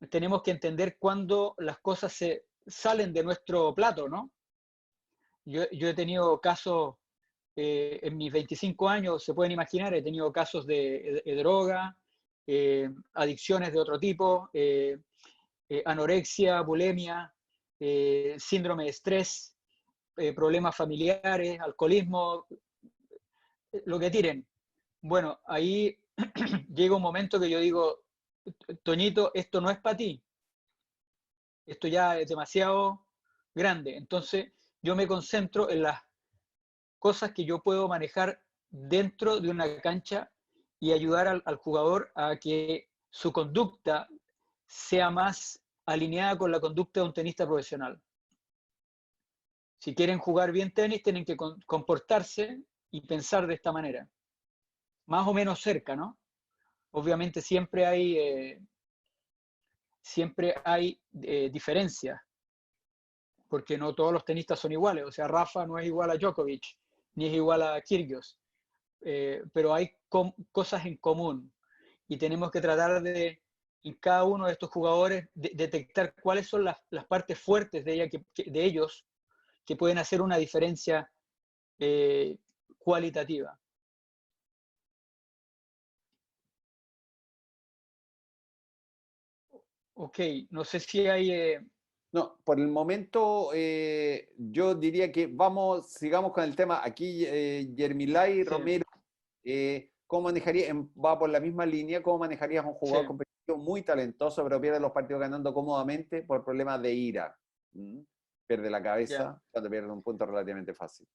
S2: tenemos que entender cuándo las cosas se salen de nuestro plato, ¿no? Yo he tenido casos en mis 25 años, se pueden imaginar, he tenido casos de droga, adicciones de otro tipo, anorexia, bulimia, síndrome de estrés, problemas familiares, alcoholismo, lo que tiren. Bueno, ahí llega un momento que yo digo, Toñito, esto no es para ti. Esto ya es demasiado grande. Entonces yo me concentro en las cosas que yo puedo manejar dentro de una cancha y ayudar al jugador a que su conducta sea más alineada con la conducta de un tenista profesional. Si quieren jugar bien tenis, tienen que comportarse y pensar de esta manera. Más o menos cerca, ¿no? Obviamente siempre hay diferencias. porque no todos los tenistas son iguales. O sea, Rafa no es igual a Djokovic, ni es igual a Kyrgios, pero hay cosas en común y tenemos que tratar de, en cada uno de estos jugadores, detectar cuáles son las partes fuertes de ellos que pueden hacer una diferencia cualitativa. Ok, no sé si hay...
S1: No, por el momento yo diría que sigamos con el tema. Aquí Yermilay
S2: Sí.
S1: Romero, ¿cómo manejaría, va por la misma línea, cómo manejarías a un jugador
S2: Sí.
S1: competitivo muy talentoso, pero pierde los partidos ganando cómodamente por problemas de ira? Pierde la cabeza cuando pierde un punto relativamente fácil.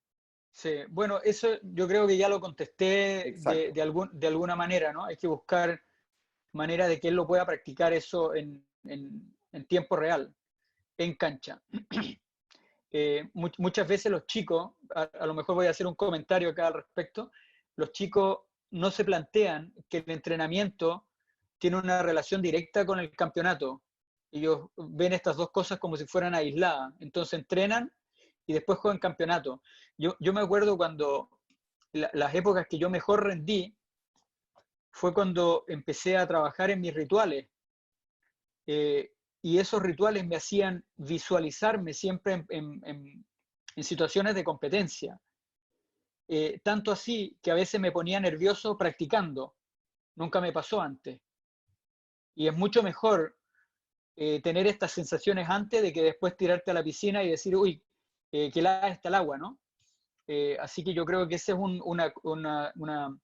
S2: Sí, bueno, eso yo creo que ya lo contesté
S1: Exacto.
S2: de alguna manera, ¿no? Hay que buscar manera de que él lo pueda practicar eso en tiempo real, en cancha. Muchas veces los chicos, a lo mejor voy a hacer un comentario acá al respecto, los chicos no se plantean que el entrenamiento tiene una relación directa con el campeonato. Ellos ven estas dos cosas como si fueran aisladas. Entonces entrenan y después juegan campeonato. Yo me acuerdo cuando las épocas que yo mejor rendí fue cuando empecé a trabajar en mis rituales. Y esos rituales me hacían visualizarme siempre en situaciones de competencia. Tanto así que a veces me ponía nervioso practicando. Nunca me pasó antes. Y es mucho mejor tener estas sensaciones antes de que después tirarte a la piscina y decir, uy, que helada está el agua, ¿no? Así que yo creo que esa es una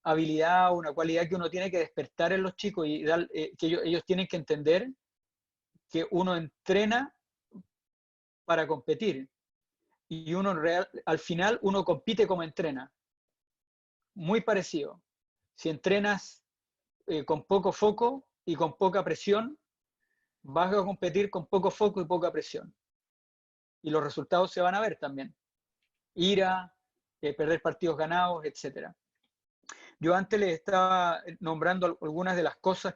S2: habilidad, una cualidad que uno tiene que despertar en los chicos y que ellos tienen que entender que uno entrena para competir y uno al final uno compite como entrena. Muy parecido. Si entrenas con poco foco y con poca presión, vas a competir con poco foco y poca presión. Y los resultados se van a ver también. Ira, perder partidos ganados, etc. Yo antes les estaba nombrando algunas de las cosas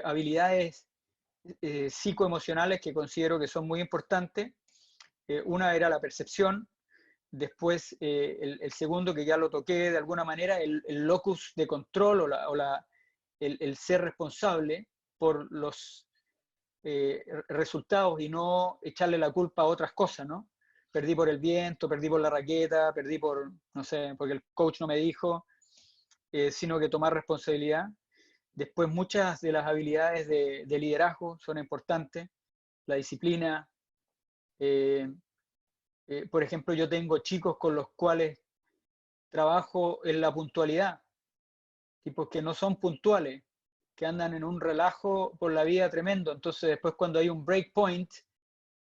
S2: habilidades psicoemocionales que considero que son muy importantes. Una era la percepción, después el segundo que ya lo toqué de alguna manera, el locus de control el ser responsable por los resultados y no echarle la culpa a otras cosas, ¿no? Perdí por el viento, perdí por la raqueta, perdí por, no sé, porque el coach no me dijo, sino que tomar responsabilidad. Después muchas de las habilidades de liderazgo son importantes, la disciplina. Por ejemplo, yo tengo chicos con los cuales trabajo en la puntualidad, tipos que no son puntuales, que andan en un relajo por la vida tremendo. Entonces después cuando hay un break point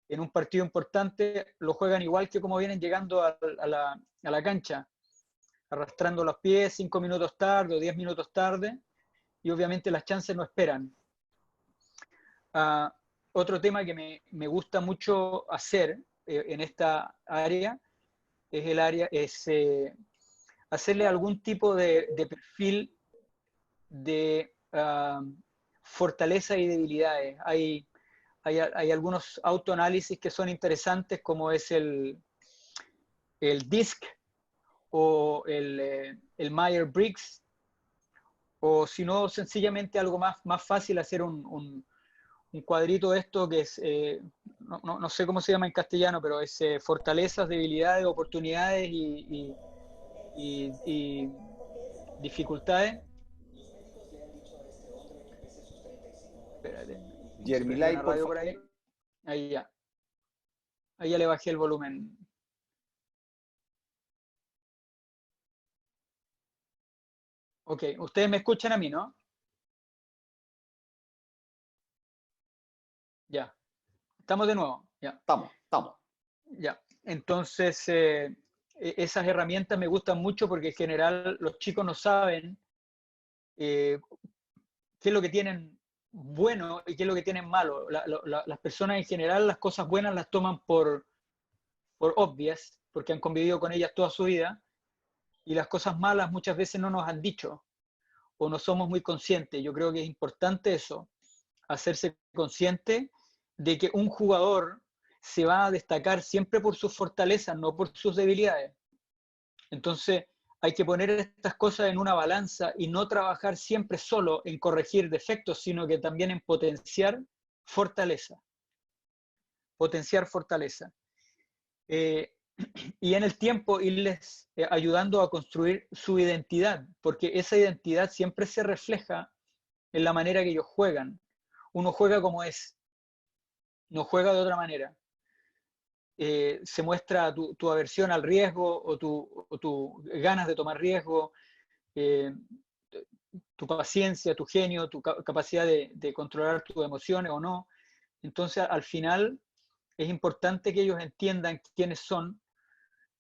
S2: en un partido importante, lo juegan igual que como vienen llegando a la cancha, arrastrando los pies 5 minutos tarde o 10 minutos tarde, y obviamente las chances no esperan. Otro tema que me gusta mucho hacer en esta área es hacerle algún tipo de perfil de fortaleza y debilidades. Hay algunos autoanálisis que son interesantes, como es el DISC o el Myers-Briggs, o si no, sencillamente algo más fácil, hacer un cuadrito de esto que es, no sé cómo se llama en castellano, pero es fortalezas, debilidades, oportunidades y dificultades. Espérate, se prendió
S1: Yermilay,
S2: una
S1: por
S2: radio por
S1: favor.
S2: ahí. Ahí ya. Ahí ya le bajé el volumen. Ok, ustedes me escuchan a mí, ¿no? Ya. Estamos de nuevo. Ya.
S1: Estamos.
S2: Ya. Entonces, esas herramientas me gustan mucho porque en general los chicos no saben qué es lo que tienen bueno y qué es lo que tienen malo. Las personas en general las cosas buenas las toman por obvias, porque han convivido con ellas toda su vida, y las cosas malas muchas veces no nos han dicho o no somos muy conscientes. Yo creo que es importante eso, hacerse consciente de que un jugador se va a destacar siempre por sus fortalezas, no por sus debilidades. Entonces, hay que poner estas cosas en una balanza y no trabajar siempre solo en corregir defectos, sino que también en potenciar fortaleza. Potenciar fortaleza. Y en el tiempo irles ayudando a construir su identidad, porque esa identidad siempre se refleja en la manera que ellos juegan. Uno juega como es, no juega de otra manera. Se muestra tu aversión al riesgo o tu ganas de tomar riesgo, tu paciencia, tu genio, tu capacidad de controlar tus emociones o no. Entonces, al final, es importante que ellos entiendan quiénes son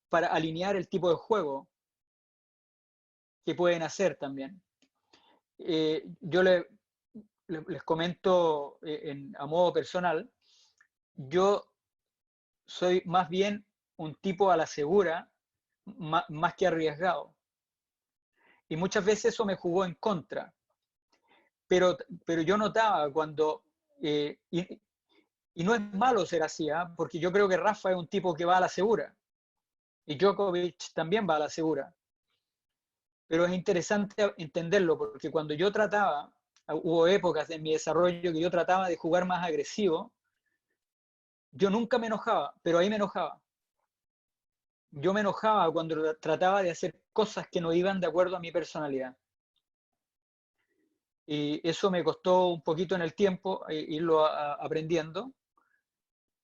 S2: para alinear el tipo de juego que pueden hacer también. Yo les comento a modo personal, yo soy más bien un tipo a la segura, más que arriesgado. Y muchas veces eso me jugó en contra. Pero yo notaba cuando, y no es malo ser así, porque yo creo que Rafa es un tipo que va a la segura. Y Djokovic también va a la segura. Pero es interesante entenderlo, porque cuando yo trataba, hubo épocas en mi desarrollo que yo trataba de jugar más agresivo, yo nunca me enojaba, pero ahí me enojaba. Yo me enojaba cuando trataba de hacer cosas que no iban de acuerdo a mi personalidad. Y eso me costó un poquito en el tiempo irlo aprendiendo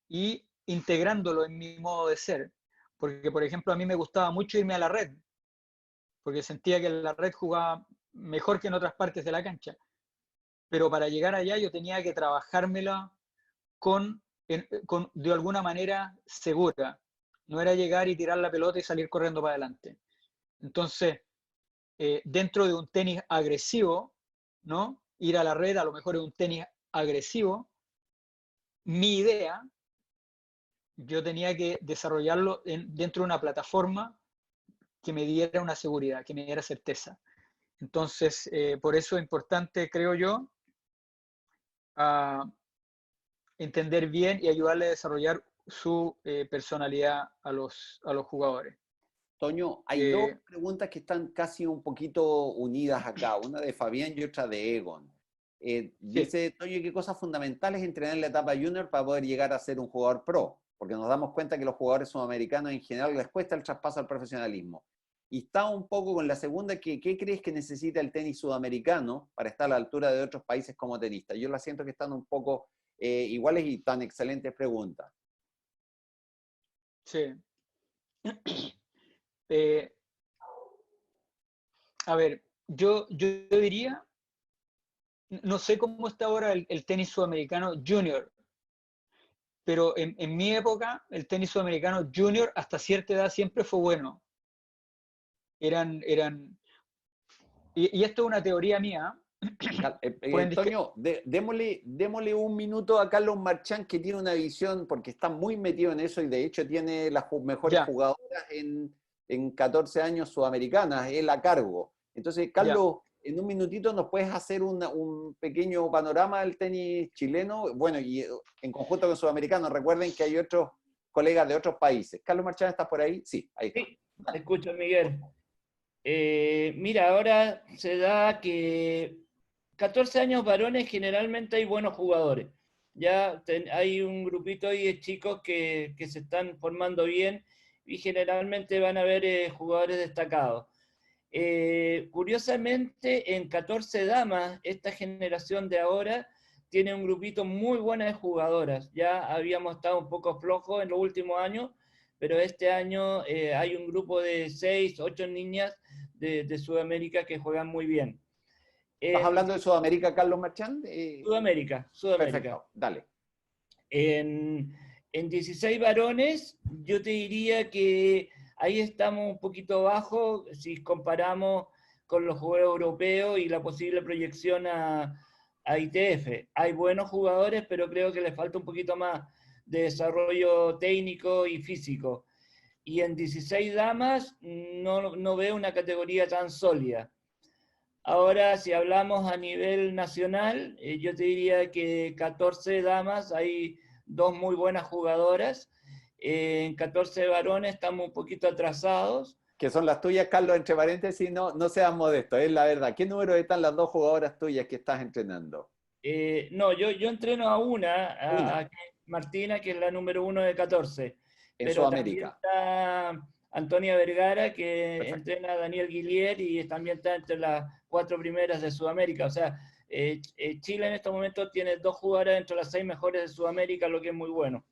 S2: y integrándolo en mi modo de ser. Porque, por ejemplo, a mí me gustaba mucho irme a la red, porque sentía que en la red jugaba mejor que en otras partes de la cancha. Pero para llegar allá yo tenía que trabajármela de alguna manera segura. No era llegar y tirar la pelota y salir corriendo para adelante. Entonces, dentro de un tenis agresivo, ¿no? Ir a la red a lo mejor es un tenis agresivo. Mi idea, yo tenía que desarrollarlo dentro de una plataforma que me diera una seguridad, que me diera certeza. Entonces, por eso es importante, creo yo, entender bien y ayudarle a desarrollar su personalidad a los jugadores.
S1: Toño, hay dos preguntas que están casi un poquito unidas acá, una de Fabián y otra de Egon. Dice, Toño, ¿qué cosas fundamentales entrenar en la etapa junior para poder llegar a ser un jugador pro? Porque nos damos cuenta que los jugadores sudamericanos en general les cuesta el traspaso al profesionalismo. Y está un poco con la segunda, ¿qué crees que necesita el tenis sudamericano para estar a la altura de otros países como tenista? Yo la siento que están un poco iguales y tan excelentes preguntas.
S2: Sí. A ver, yo diría, no sé cómo está ahora el tenis sudamericano junior, pero en mi época el tenis sudamericano junior hasta cierta edad siempre fue bueno. Y esto es una teoría mía.
S1: Toño, démosle un minuto a Carlos Marchán, que tiene una visión, porque está muy metido en eso y de hecho tiene las mejores jugadoras en 14 años sudamericanas, él a cargo. Entonces, Carlos, en un minutito nos puedes hacer un pequeño panorama del tenis chileno, bueno, y en conjunto con sudamericanos. Recuerden que hay otros colegas de otros países. Carlos Marchán, ¿estás por ahí? Sí, ahí está.
S4: Sí, te escucho, Miguel. Mira, ahora se da que 14 años varones generalmente hay buenos jugadores. Ya hay un grupito ahí de chicos que se están formando bien y generalmente van a haber jugadores destacados. Curiosamente, en 14 damas, esta generación de ahora tiene un grupito muy bueno de jugadoras. Ya habíamos estado un poco flojos en los últimos años, pero este año hay un grupo de 6, 8 niñas de Sudamérica que juegan muy bien.
S1: ¿Estás hablando de Sudamérica, Carlos Marchán?
S4: Sudamérica.
S1: Perfecto, dale.
S4: En 16 varones, yo te diría que ahí estamos un poquito abajo si comparamos con los juegos europeos y la posible proyección a ITF. Hay buenos jugadores, pero creo que les falta un poquito más de desarrollo técnico y físico. Y en 16 damas no veo una categoría tan sólida. Ahora, si hablamos a nivel nacional, yo te diría que 14 damas, hay dos muy buenas jugadoras. En 14 varones estamos un poquito atrasados.
S1: Que son las tuyas, Carlos, entre paréntesis, no, no seas modesto, es la verdad. ¿Qué número están las dos jugadoras tuyas que estás entrenando?
S4: No, yo entreno a una,
S1: Una,
S4: a Martina, que es la número 1 de 14,
S1: en
S4: pero también
S1: Sudamérica.
S4: está Antonia Vergara, que
S1: Perfecto.
S4: entrena a Daniel Guillier y también está entre las 4 primeras de Sudamérica. O sea, Chile en estos momentos tiene dos jugadoras entre las 6 mejores de Sudamérica, lo que es muy bueno.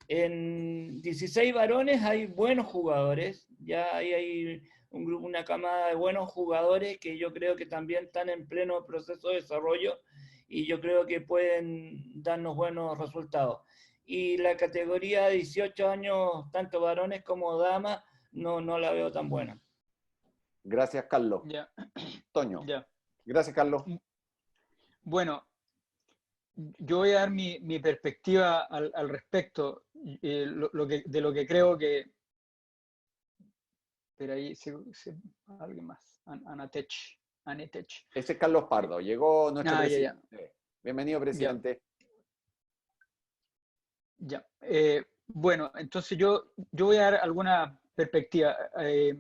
S4: En 16 varones hay buenos jugadores, ya hay un grupo, una camada de buenos jugadores que yo creo que también están en pleno proceso de desarrollo y yo creo que pueden darnos buenos resultados. Y la categoría de 18 años, tanto varones como damas, no la veo tan buena.
S1: Gracias, Carlos.
S2: Ya,
S1: Toño.
S2: ya.
S1: Gracias, Carlos.
S2: Bueno, yo voy a dar mi perspectiva al respecto, de lo que creo que... Pero ahí alguien más, Anatech.
S1: Ese es Carlos Pardo. Llegó nuestro
S2: Ah, ya, ya,
S1: presidente. Bienvenido,
S2: ya,
S1: presidente.
S2: ya. Bueno, entonces yo voy a dar alguna perspectiva.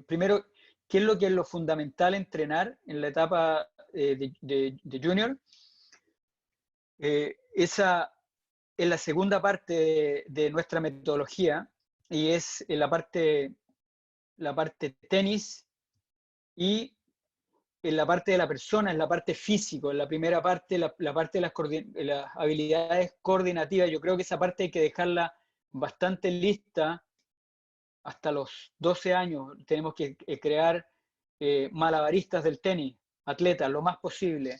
S2: Primero, ¿qué es lo fundamental entrenar en la etapa de junior? Esa es la segunda parte de nuestra metodología y es la parte tenis y en la parte de la persona, en la parte físico, en la primera parte, la parte de las habilidades coordinativas. Yo creo que esa parte hay que dejarla bastante lista hasta los 12 años. Tenemos que crear malabaristas del tenis, atletas, lo más posible.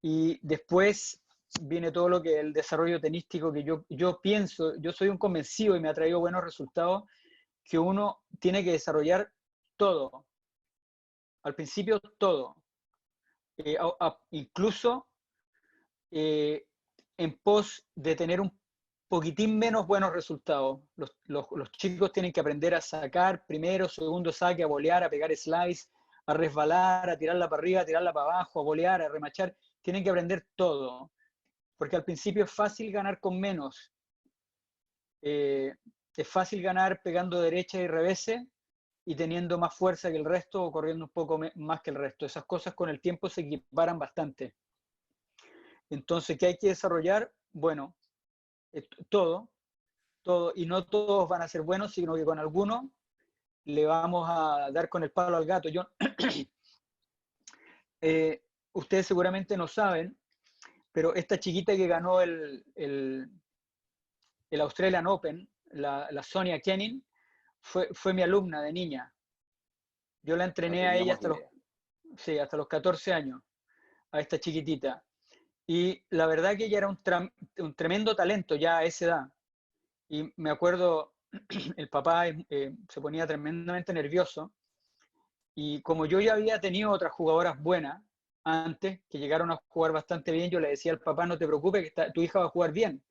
S2: Y después viene todo lo que el desarrollo tenístico, que yo pienso, yo soy un convencido y me ha traído buenos resultados, que uno tiene que desarrollar todo. Al principio todo. Incluso en pos de tener un poquitín menos buenos resultados. Los chicos tienen que aprender a sacar primero, segundo saque, a volear, a pegar slice, a resbalar, a tirarla para arriba, a tirarla para abajo, a volear, a remachar. Tienen que aprender todo. Porque al principio es fácil ganar con menos. Es fácil ganar pegando derecha y reveses y teniendo más fuerza que el resto o corriendo un poco más que el resto. Esas cosas con el tiempo se equiparan bastante. Entonces, ¿qué hay que desarrollar? Bueno, todo, y no todos van a ser buenos, sino que con algunos le vamos a dar con el palo al gato. Ustedes seguramente no saben, pero esta chiquita que ganó el Australian Open, la Sonia Kenin, fue mi alumna de niña. Yo la
S1: No
S2: entrené a ella
S1: teníamos idea.
S2: hasta los 14 años, a esta chiquitita. Y la verdad que ella era un tremendo talento ya a esa edad. Y me acuerdo, el papá se ponía tremendamente nervioso. Y como yo ya había tenido otras jugadoras buenas antes, que llegaron a jugar bastante bien, yo le decía al papá, no te preocupes, que tu hija va a jugar bien.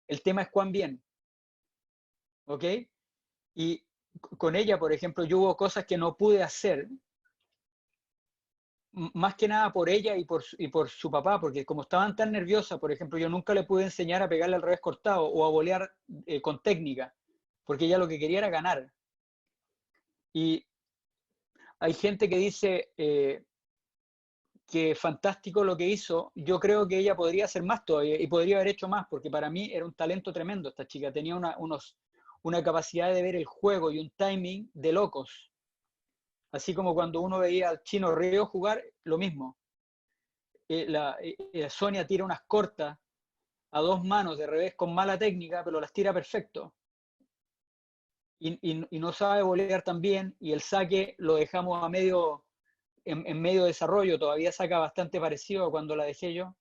S2: El tema es cuán bien. ¿Ok? Y con ella, por ejemplo, yo hubo cosas que no pude hacer, más que nada por ella y por su papá, porque como estaban tan nerviosas, por ejemplo, yo nunca le pude enseñar a pegarle al revés cortado o a volear con técnica, porque ella lo que quería era ganar. Y hay gente que dice que fantástico lo que hizo. Yo creo que ella podría hacer más todavía y podría haber hecho más, porque para mí era un talento tremendo esta chica. Tenía una capacidad de ver el juego y un timing de locos. Así como cuando uno veía al Chino Río jugar, lo mismo. Sonia tira unas cortas a dos manos de revés con mala técnica, pero las tira perfecto. Y no sabe volear tan bien, y el saque lo dejamos a medio, en medio desarrollo, todavía saca bastante parecido a cuando la dejé yo.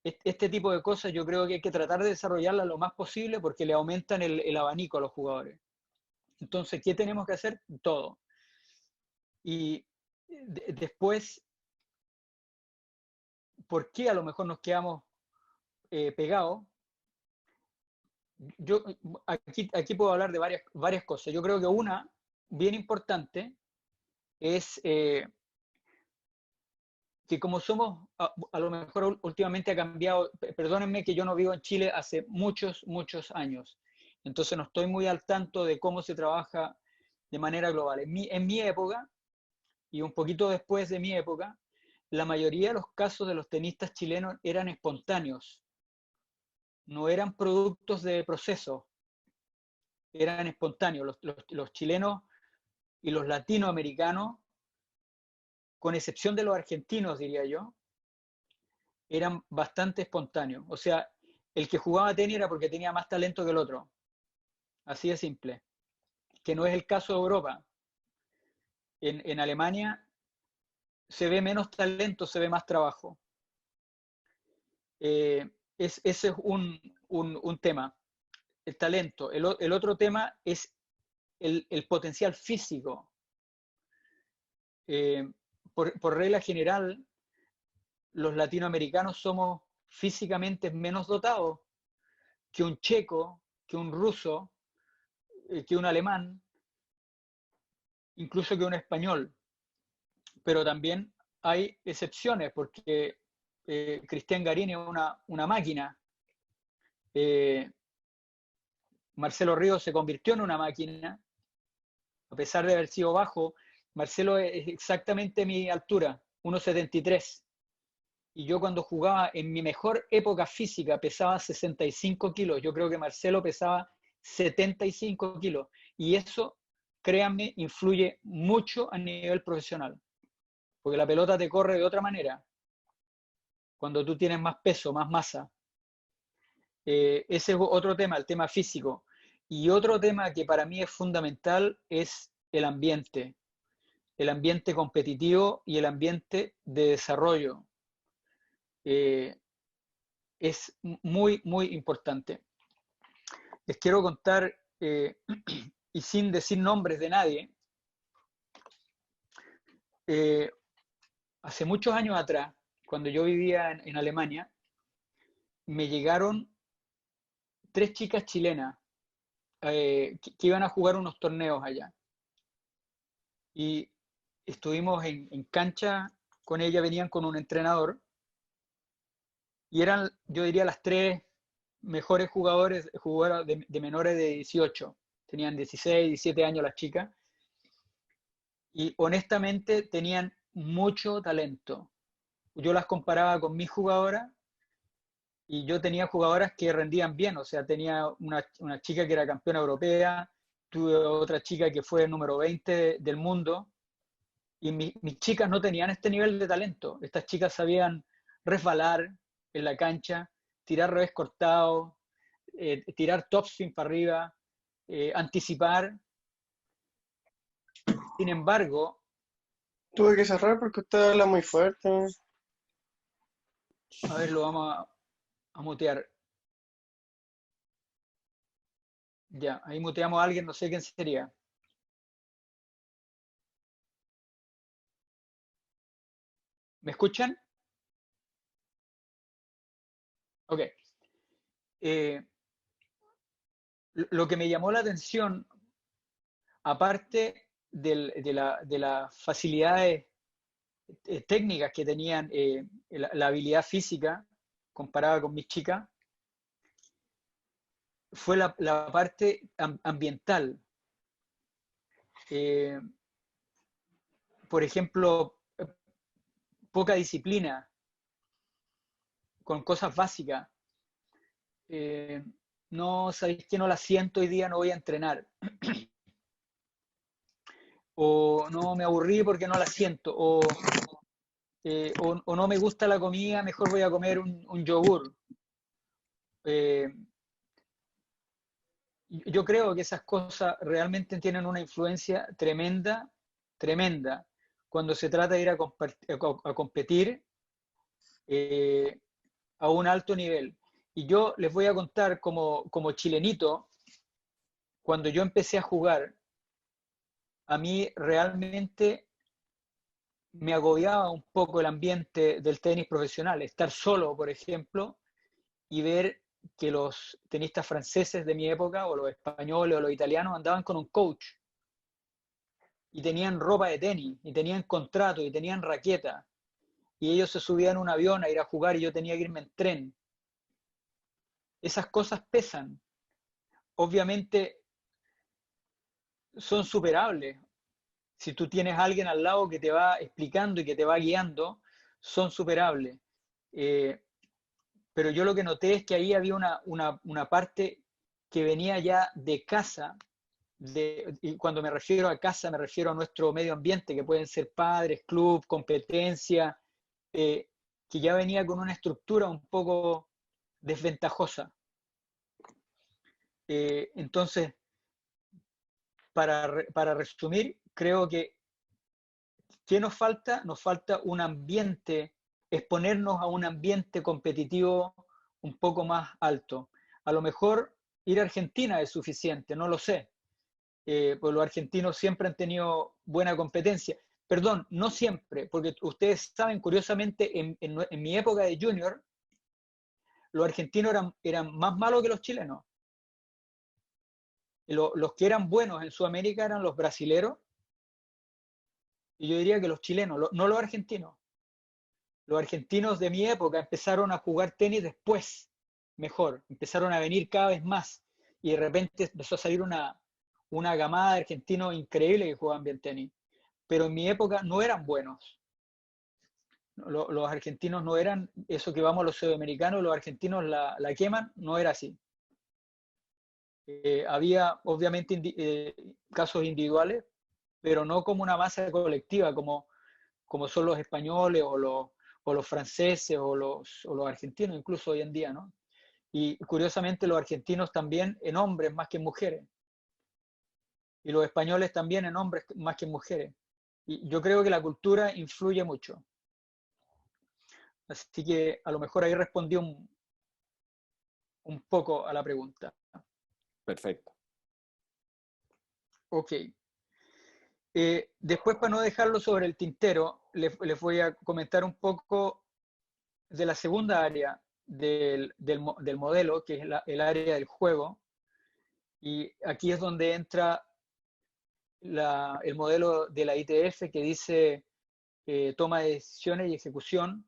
S2: Este tipo de cosas yo creo que hay que tratar de desarrollarlas lo más posible porque le aumentan el abanico a los jugadores. Entonces, ¿qué tenemos que hacer? Todo. Y después, ¿por qué a lo mejor nos quedamos pegados? Yo aquí puedo hablar de varias cosas. Yo creo que una bien importante es que como somos, a lo mejor últimamente ha cambiado, perdónenme que yo no vivo en Chile hace muchos, muchos años, entonces no estoy muy al tanto de cómo se trabaja de manera global. En mi época, y un poquito después de mi época, la mayoría de los casos de los tenistas chilenos eran espontáneos, no eran productos de proceso, eran espontáneos. Los chilenos y los latinoamericanos, con excepción de los argentinos, diría yo, eran bastante espontáneos. O sea, el que jugaba tenis era porque tenía más talento que el otro. Así de simple. Que no es el caso de Europa. En Alemania se ve menos talento, se ve más trabajo. Ese es un tema, el talento. El otro tema es el potencial físico. Por regla general, los latinoamericanos somos físicamente menos dotados que un checo, que un ruso, que un alemán, incluso que un español. Pero también hay excepciones, porque Cristian Garín es una máquina. Marcelo Ríos se convirtió en una máquina, a pesar de haber sido bajo. Marcelo es exactamente mi altura, 1,73. Y yo cuando jugaba en mi mejor época física pesaba 65 kilos. Yo creo que Marcelo pesaba 75 kilos. Y eso, créanme, influye mucho a nivel profesional. Porque la pelota te corre de otra manera. Cuando tú tienes más peso, más masa. Ese es otro tema, el tema físico. Y otro tema que para mí es fundamental es el ambiente competitivo y el ambiente de desarrollo. Es muy, muy importante. Les quiero contar, y sin decir nombres de nadie, hace muchos años atrás, cuando yo vivía en Alemania, me llegaron 3 chicas chilenas que iban a jugar unos torneos allá. Y estuvimos en cancha con ella, venían con un entrenador, y eran, yo diría, las 3 mejores jugadoras de menores de 18. Tenían 16, 17 años las chicas. Y honestamente tenían mucho talento. Yo las comparaba con mis jugadoras y yo tenía jugadoras que rendían bien. O sea, tenía una chica que era campeona europea, tuve otra chica que fue el número 20 del mundo, y mis chicas no tenían este nivel de talento. Estas chicas sabían resbalar en la cancha, tirar revés cortado, tirar topspin para arriba, anticipar. Sin embargo,
S5: Tuve que cerrar porque usted habla muy fuerte.
S2: a ver, lo vamos a mutear. Ya, ahí muteamos a alguien, no sé quién sería. ¿Me escuchan? Ok. Lo que me llamó la atención, aparte de las facilidades técnicas que tenían, la habilidad física comparada con mis chicas, fue la parte ambiental. Por ejemplo, poca disciplina con cosas básicas. No, sabéis que no la siento hoy día, no voy a entrenar. O no, me aburrí porque no la siento. O no me gusta la comida, mejor voy a comer un yogur. Yo creo que esas cosas realmente tienen una influencia tremenda, tremenda, cuando se trata de ir a competir a un alto nivel. Y yo les voy a contar como chilenito, cuando yo empecé a jugar, a mí realmente me agobiaba un poco el ambiente del tenis profesional, estar solo, por ejemplo, y ver que los tenistas franceses de mi época, o los españoles o los italianos, andaban con un coach. y tenían ropa de tenis, y tenían contrato, y tenían raqueta, y ellos se subían a un avión a ir a jugar y yo tenía que irme en tren. Esas cosas pesan. Obviamente son superables. Si tú tienes a alguien al lado que te va explicando y que te va guiando, son superables. Pero yo lo que noté es que ahí había una parte que venía ya de casa, y cuando me refiero a casa me refiero a nuestro medio ambiente, que pueden ser padres, club, competencia, que ya venía con una estructura un poco desventajosa. Entonces, para resumir, creo que ¿qué nos falta? Nos falta un ambiente, exponernos a un ambiente competitivo un poco más alto. A lo mejor ir a Argentina es suficiente, no lo sé. Pues los argentinos siempre han tenido buena competencia. Perdón, no siempre, porque ustedes saben, curiosamente, en mi época de junior, los argentinos eran más malos que los chilenos. Los que eran buenos en Sudamérica eran los brasileros, y yo diría que los chilenos, no los argentinos. Los argentinos de mi época empezaron a jugar tenis después, mejor, empezaron a venir cada vez más, y de repente empezó a salir una gamada de argentinos increíble que jugaban bien tenis. Pero en mi época no eran buenos. Los argentinos no eran eso que vamos los sudamericanos, los argentinos la queman, no era así. Había obviamente casos individuales, pero no como una masa colectiva, como son los españoles o los franceses o los argentinos, incluso hoy en día, ¿no? Y curiosamente los argentinos también en hombres más que en mujeres. Y los españoles también en hombres más que en mujeres. Y yo creo que la cultura influye mucho. Así que a lo mejor ahí respondí un poco a la pregunta.
S1: Perfecto.
S2: Ok. Después, para no dejarlo sobre el tintero, les voy a comentar un poco de la segunda área del modelo, que es el área del juego. Y aquí es donde entra el modelo de la ITF, que dice toma de decisiones y ejecución.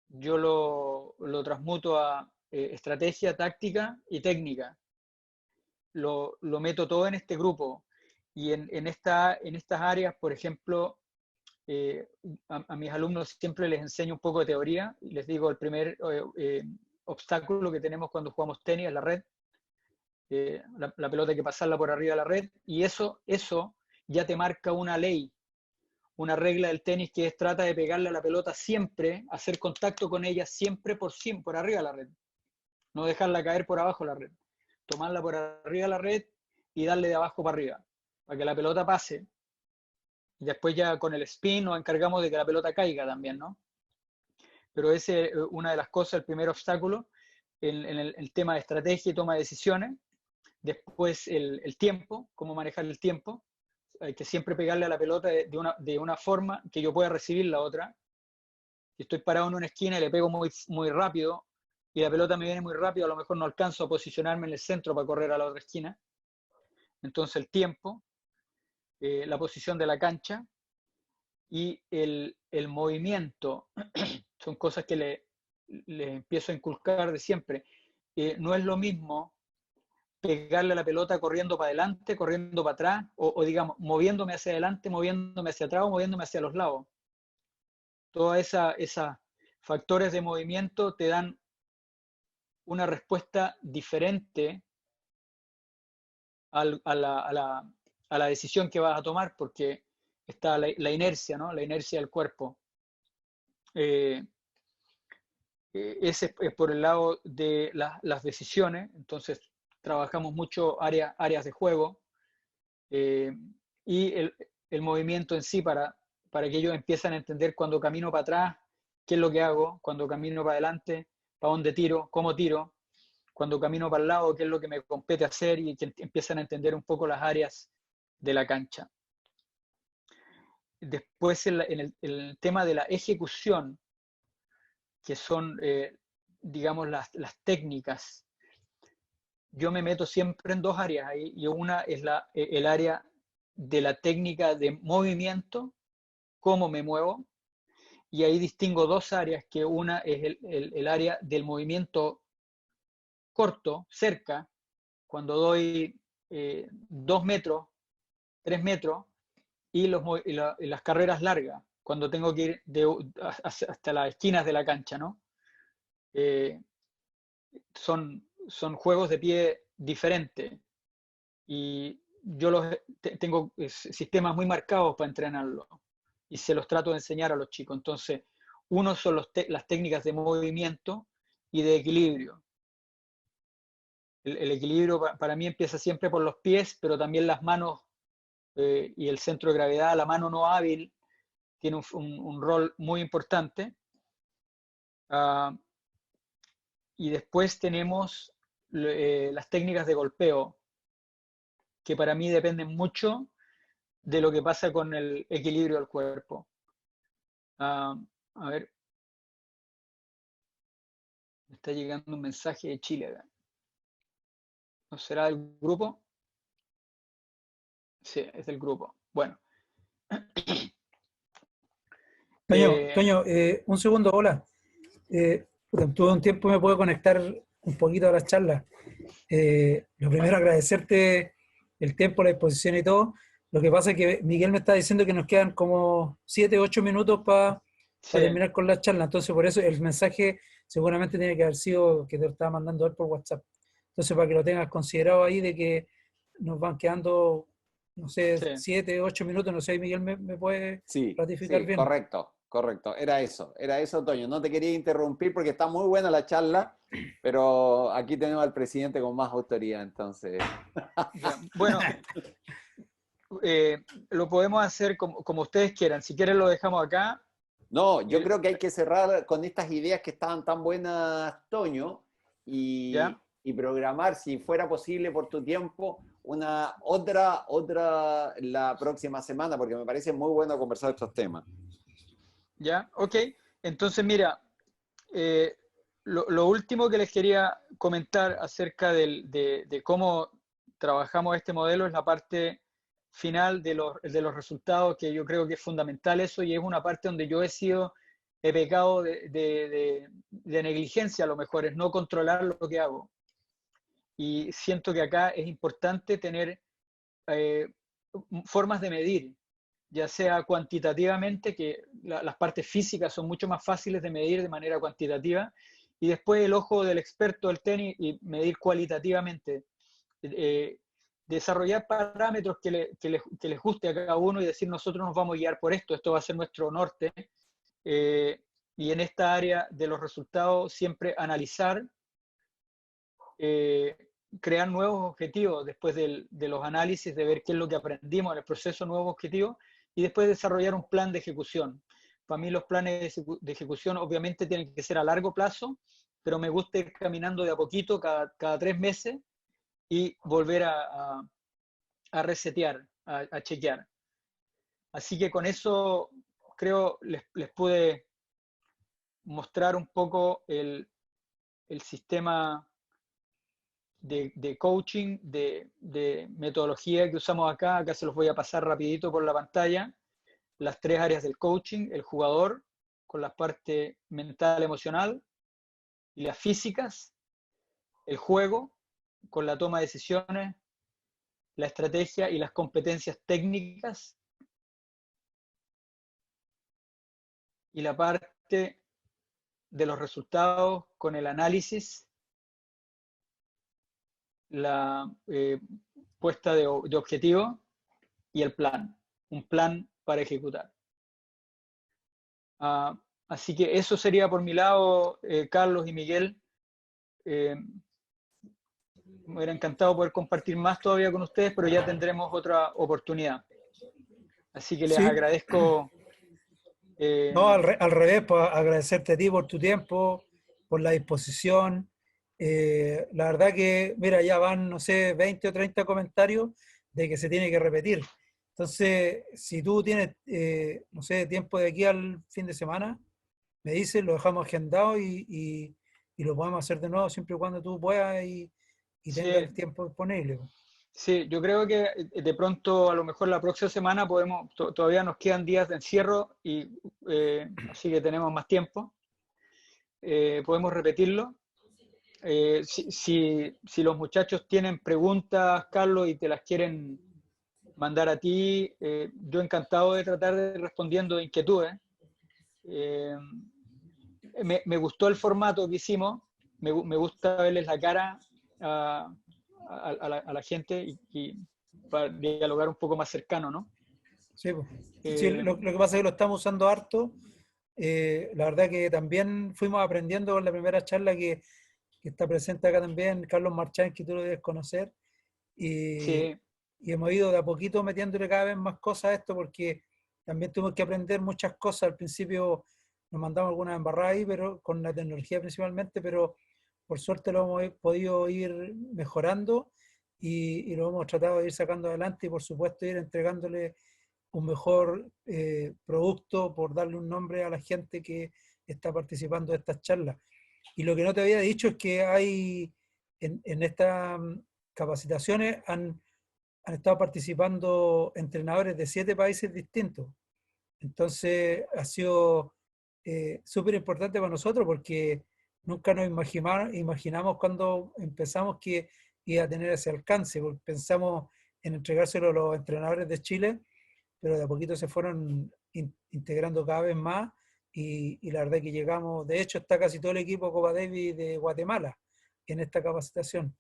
S2: Yo lo transmuto a estrategia, táctica y técnica. Lo meto todo en este grupo. Y en estas áreas, por ejemplo, a mis alumnos siempre les enseño un poco de teoría y les digo el primer obstáculo que tenemos cuando jugamos tenis es la red. La pelota hay que pasarla por arriba de la red, y eso ya te marca una ley, una regla del tenis, que es trata de pegarle a la pelota siempre, hacer contacto con ella siempre por arriba de la red, no dejarla caer por abajo de la red, tomarla por arriba de la red y darle de abajo para arriba, para que la pelota pase. Y después ya con el spin nos encargamos de que la pelota caiga también, ¿no? Pero ese es una de las cosas, el primer obstáculo, en el tema de estrategia y toma de decisiones. Después el tiempo, cómo manejar el tiempo. Hay que siempre pegarle a la pelota de una forma que yo pueda recibir la otra. Si estoy parado en una esquina y le pego muy, muy rápido y la pelota me viene muy rápido, a lo mejor no alcanzo a posicionarme en el centro para correr a la otra esquina. Entonces el tiempo, la posición de la cancha y el movimiento son cosas que le empiezo a inculcar de siempre. No es lo mismo pegarle a la pelota corriendo para adelante, corriendo para atrás, o digamos, moviéndome hacia adelante, moviéndome hacia atrás o moviéndome hacia los lados. Todos esos factores de movimiento te dan una respuesta diferente a la decisión que vas a tomar, porque está la inercia, ¿no? La inercia del cuerpo. Ese es por el lado de las decisiones. Entonces trabajamos mucho áreas de juego, y el movimiento en sí, para que ellos empiecen a entender cuando camino para atrás, qué es lo que hago, cuando camino para adelante, para dónde tiro, cómo tiro, cuando camino para el lado, qué es lo que me compete hacer, y que empiezan a entender un poco las áreas de la cancha. Después en el tema de la ejecución, que son, digamos, las técnicas, yo me meto siempre en dos áreas ahí, y una es el área de la técnica de movimiento, cómo me muevo, y ahí distingo dos áreas, que una es el área del movimiento corto, cerca, cuando doy 2 metros, 3 metros, y las carreras largas, cuando tengo que ir hasta las esquinas de la cancha, ¿no? Son juegos de pie diferentes, y yo tengo sistemas muy marcados para entrenarlos, y se los trato de enseñar a los chicos. Entonces, uno son las técnicas de movimiento y de equilibrio. El equilibrio para mí empieza siempre por los pies, pero también las manos y el centro de gravedad. La mano no hábil tiene un rol muy importante. Y después tenemos las técnicas de golpeo, que para mí dependen mucho de lo que pasa con el equilibrio del cuerpo. A ver, me está llegando un mensaje de Chile. ¿No será del grupo? Sí, es del grupo. Bueno.
S6: Toño, un segundo, hola. Tuve un tiempo, me puedo conectar un poquito a las charlas. Lo primero, agradecerte el tiempo, la disposición y todo. Lo que pasa es que Miguel me está diciendo que nos quedan como 7, 8 minutos para terminar con la charla. Entonces, por eso el mensaje seguramente tiene que haber sido que te lo estaba mandando él por WhatsApp. Entonces, para que lo tengas considerado ahí, de que nos van quedando, no sé, 7, 8 minutos. No sé, Miguel me puede ratificar bien.
S1: Correcto. Era eso, Toño. No te quería interrumpir porque está muy buena la charla, pero aquí tenemos al presidente con más autoridad, entonces.
S2: Bueno, lo podemos hacer como ustedes quieran. Si quieren lo dejamos acá.
S1: No, yo creo que hay que cerrar con estas ideas que estaban tan buenas, Toño, y programar, si fuera posible por tu tiempo, otra la próxima semana, porque me parece muy bueno conversar estos temas.
S2: Ya, ok. Entonces, mira, lo último que les quería comentar acerca de cómo trabajamos este modelo es la parte final de los resultados, que yo creo que es fundamental eso, y es una parte donde yo he pecado de negligencia, a lo mejor, es no controlar lo que hago. Y siento que acá es importante tener formas de medir, ya sea cuantitativamente, que las partes físicas son mucho más fáciles de medir de manera cuantitativa, y después el ojo del experto del tenis y medir cualitativamente. Desarrollar parámetros que les guste a cada uno y decir, nosotros nos vamos a guiar por esto va a ser nuestro norte. Y en esta área de los resultados siempre analizar, crear nuevos objetivos después de los análisis, de ver qué es lo que aprendimos en el proceso, nuevos objetivos, y después desarrollar un plan de ejecución. Para mí los planes de ejecución obviamente tienen que ser a largo plazo, pero me gusta ir caminando de a poquito cada 3 meses y volver a resetear, a chequear. Así que con eso creo les pude mostrar un poco el sistema de coaching, de metodología que usamos acá. Acá se los voy a pasar rapidito por la pantalla. Las 3 áreas del coaching: el jugador, con la parte mental, emocional, y las físicas; el juego, con la toma de decisiones, la estrategia y las competencias técnicas; y la parte de los resultados, con el análisis, la puesta de objetivos y el plan, un plan para ejecutar. Así que eso sería por mi lado, Carlos y Miguel. Me hubiera encantado poder compartir más todavía con ustedes, pero ya tendremos otra oportunidad. Así que les agradezco.
S6: No, al revés, pues, agradecerte a ti por tu tiempo, por la disposición. La verdad que, mira, ya van, no sé, 20 o 30 comentarios de que se tiene que repetir. Entonces, si tú tienes, no sé, tiempo de aquí al fin de semana, me dices, lo dejamos agendado y lo podemos hacer de nuevo siempre y cuando tú puedas y tengas el tiempo disponible.
S2: Sí, yo creo que de pronto, a lo mejor la próxima semana todavía nos quedan días de encierro y así que tenemos más tiempo. Podemos repetirlo. Si los muchachos tienen preguntas, Carlos, y te las quieren mandar a ti, yo encantado de tratar de respondiendo inquietudes. Me gustó el formato que hicimos, me gusta verles la cara a la gente y para dialogar un poco más cercano, ¿no?
S6: Sí, pues. Sí, lo que pasa es que lo estamos usando harto. La verdad que también fuimos aprendiendo con la primera charla que está presente acá también, Carlos Marchán, que tú lo debes conocer.
S2: Sí.
S6: Y hemos ido de a poquito metiéndole cada vez más cosas a esto porque también tuvimos que aprender muchas cosas. Al principio nos mandamos algunas embarradas ahí, pero con la tecnología principalmente, pero por suerte lo hemos podido ir mejorando y lo hemos tratado de ir sacando adelante y por supuesto ir entregándole un mejor producto por darle un nombre a la gente que está participando de estas charlas. Y lo que no te había dicho es que hay en estas capacitaciones han estado participando entrenadores de 7 países distintos. Entonces ha sido súper importante para nosotros porque nunca nos imaginamos cuando empezamos que iba a tener ese alcance, porque pensamos en entregárselo a los entrenadores de Chile, pero de a poquito se fueron integrando cada vez más y la verdad que llegamos, de hecho está casi todo el equipo Copa Davis de Guatemala en esta capacitación,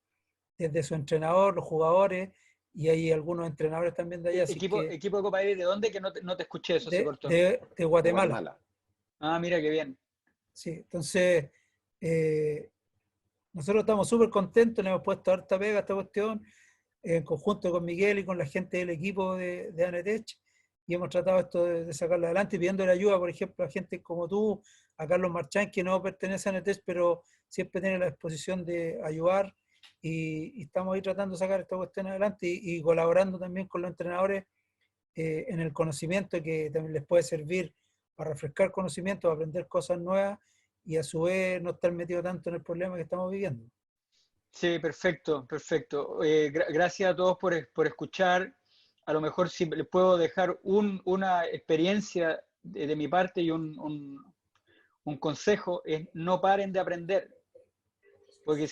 S6: desde su entrenador, los jugadores, y hay algunos entrenadores también de allá.
S2: ¿Equipo de Copa Davis de dónde? Que no te escuché eso, se cortó.
S6: De Guatemala.
S2: Ah, mira qué bien.
S6: Sí, entonces nosotros estamos súper contentos, le hemos puesto harta pega a esta cuestión, en conjunto con Miguel y con la gente del equipo de ANETECH, y hemos tratado esto de sacarlo adelante, pidiéndole ayuda, por ejemplo, a gente como tú, a Carlos Marchán, que no pertenece a ANETECH, pero siempre tiene la disposición de ayudar, y estamos ahí tratando de sacar esta cuestión adelante y colaborando también con los entrenadores en el conocimiento que también les puede servir para refrescar conocimiento, para aprender cosas nuevas y a su vez no estar metido tanto en el problema que estamos viviendo.
S2: Sí, perfecto, perfecto. Gracias a todos por escuchar. A lo mejor si les puedo dejar una experiencia de mi parte y un consejo es no paren de aprender, porque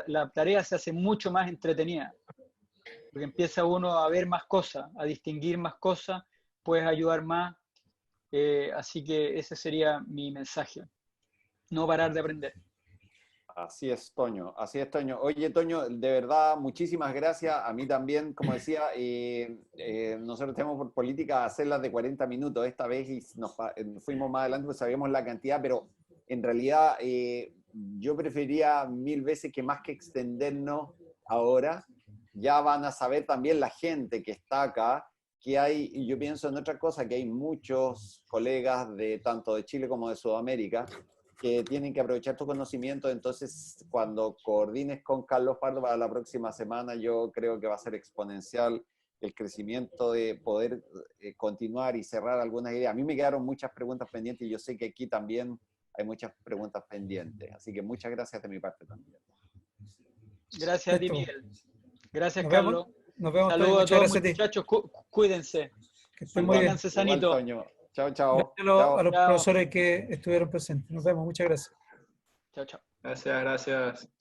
S2: la tarea se hace mucho más entretenida, porque empieza uno a ver más cosas, a distinguir más cosas, puedes ayudar más, así que ese sería mi mensaje, no parar de aprender.
S1: Así es, Toño. Así es, Toño. Oye, Toño, de verdad, muchísimas gracias. A mí también, como decía, nosotros tenemos por política hacerlas de 40 minutos esta vez y nos fuimos más adelante porque sabíamos la cantidad, pero en realidad yo preferiría 1000 veces que más que extendernos ahora, ya van a saber también la gente que está acá, que hay, y yo pienso en otra cosa, que hay muchos colegas de tanto de Chile como de Sudamérica que tienen que aprovechar tu conocimiento. Entonces cuando coordines con Carlos Pardo para la próxima semana, yo creo que va a ser exponencial el crecimiento de poder continuar y cerrar algunas ideas. A mí me quedaron muchas preguntas pendientes y yo sé que aquí también hay muchas preguntas pendientes, así que muchas gracias de mi parte también.
S2: Gracias a ti, Miguel. Gracias,
S6: Nos
S2: Carlos.
S6: Nos vemos.
S2: Saludos a todos, muchachos. Cuídense.
S6: Que estén muy bien.
S2: Sanito.
S1: Chao, chao.
S6: A los profesores que estuvieron presentes. Nos vemos. Muchas gracias.
S2: Chao, chao.
S3: Gracias, gracias.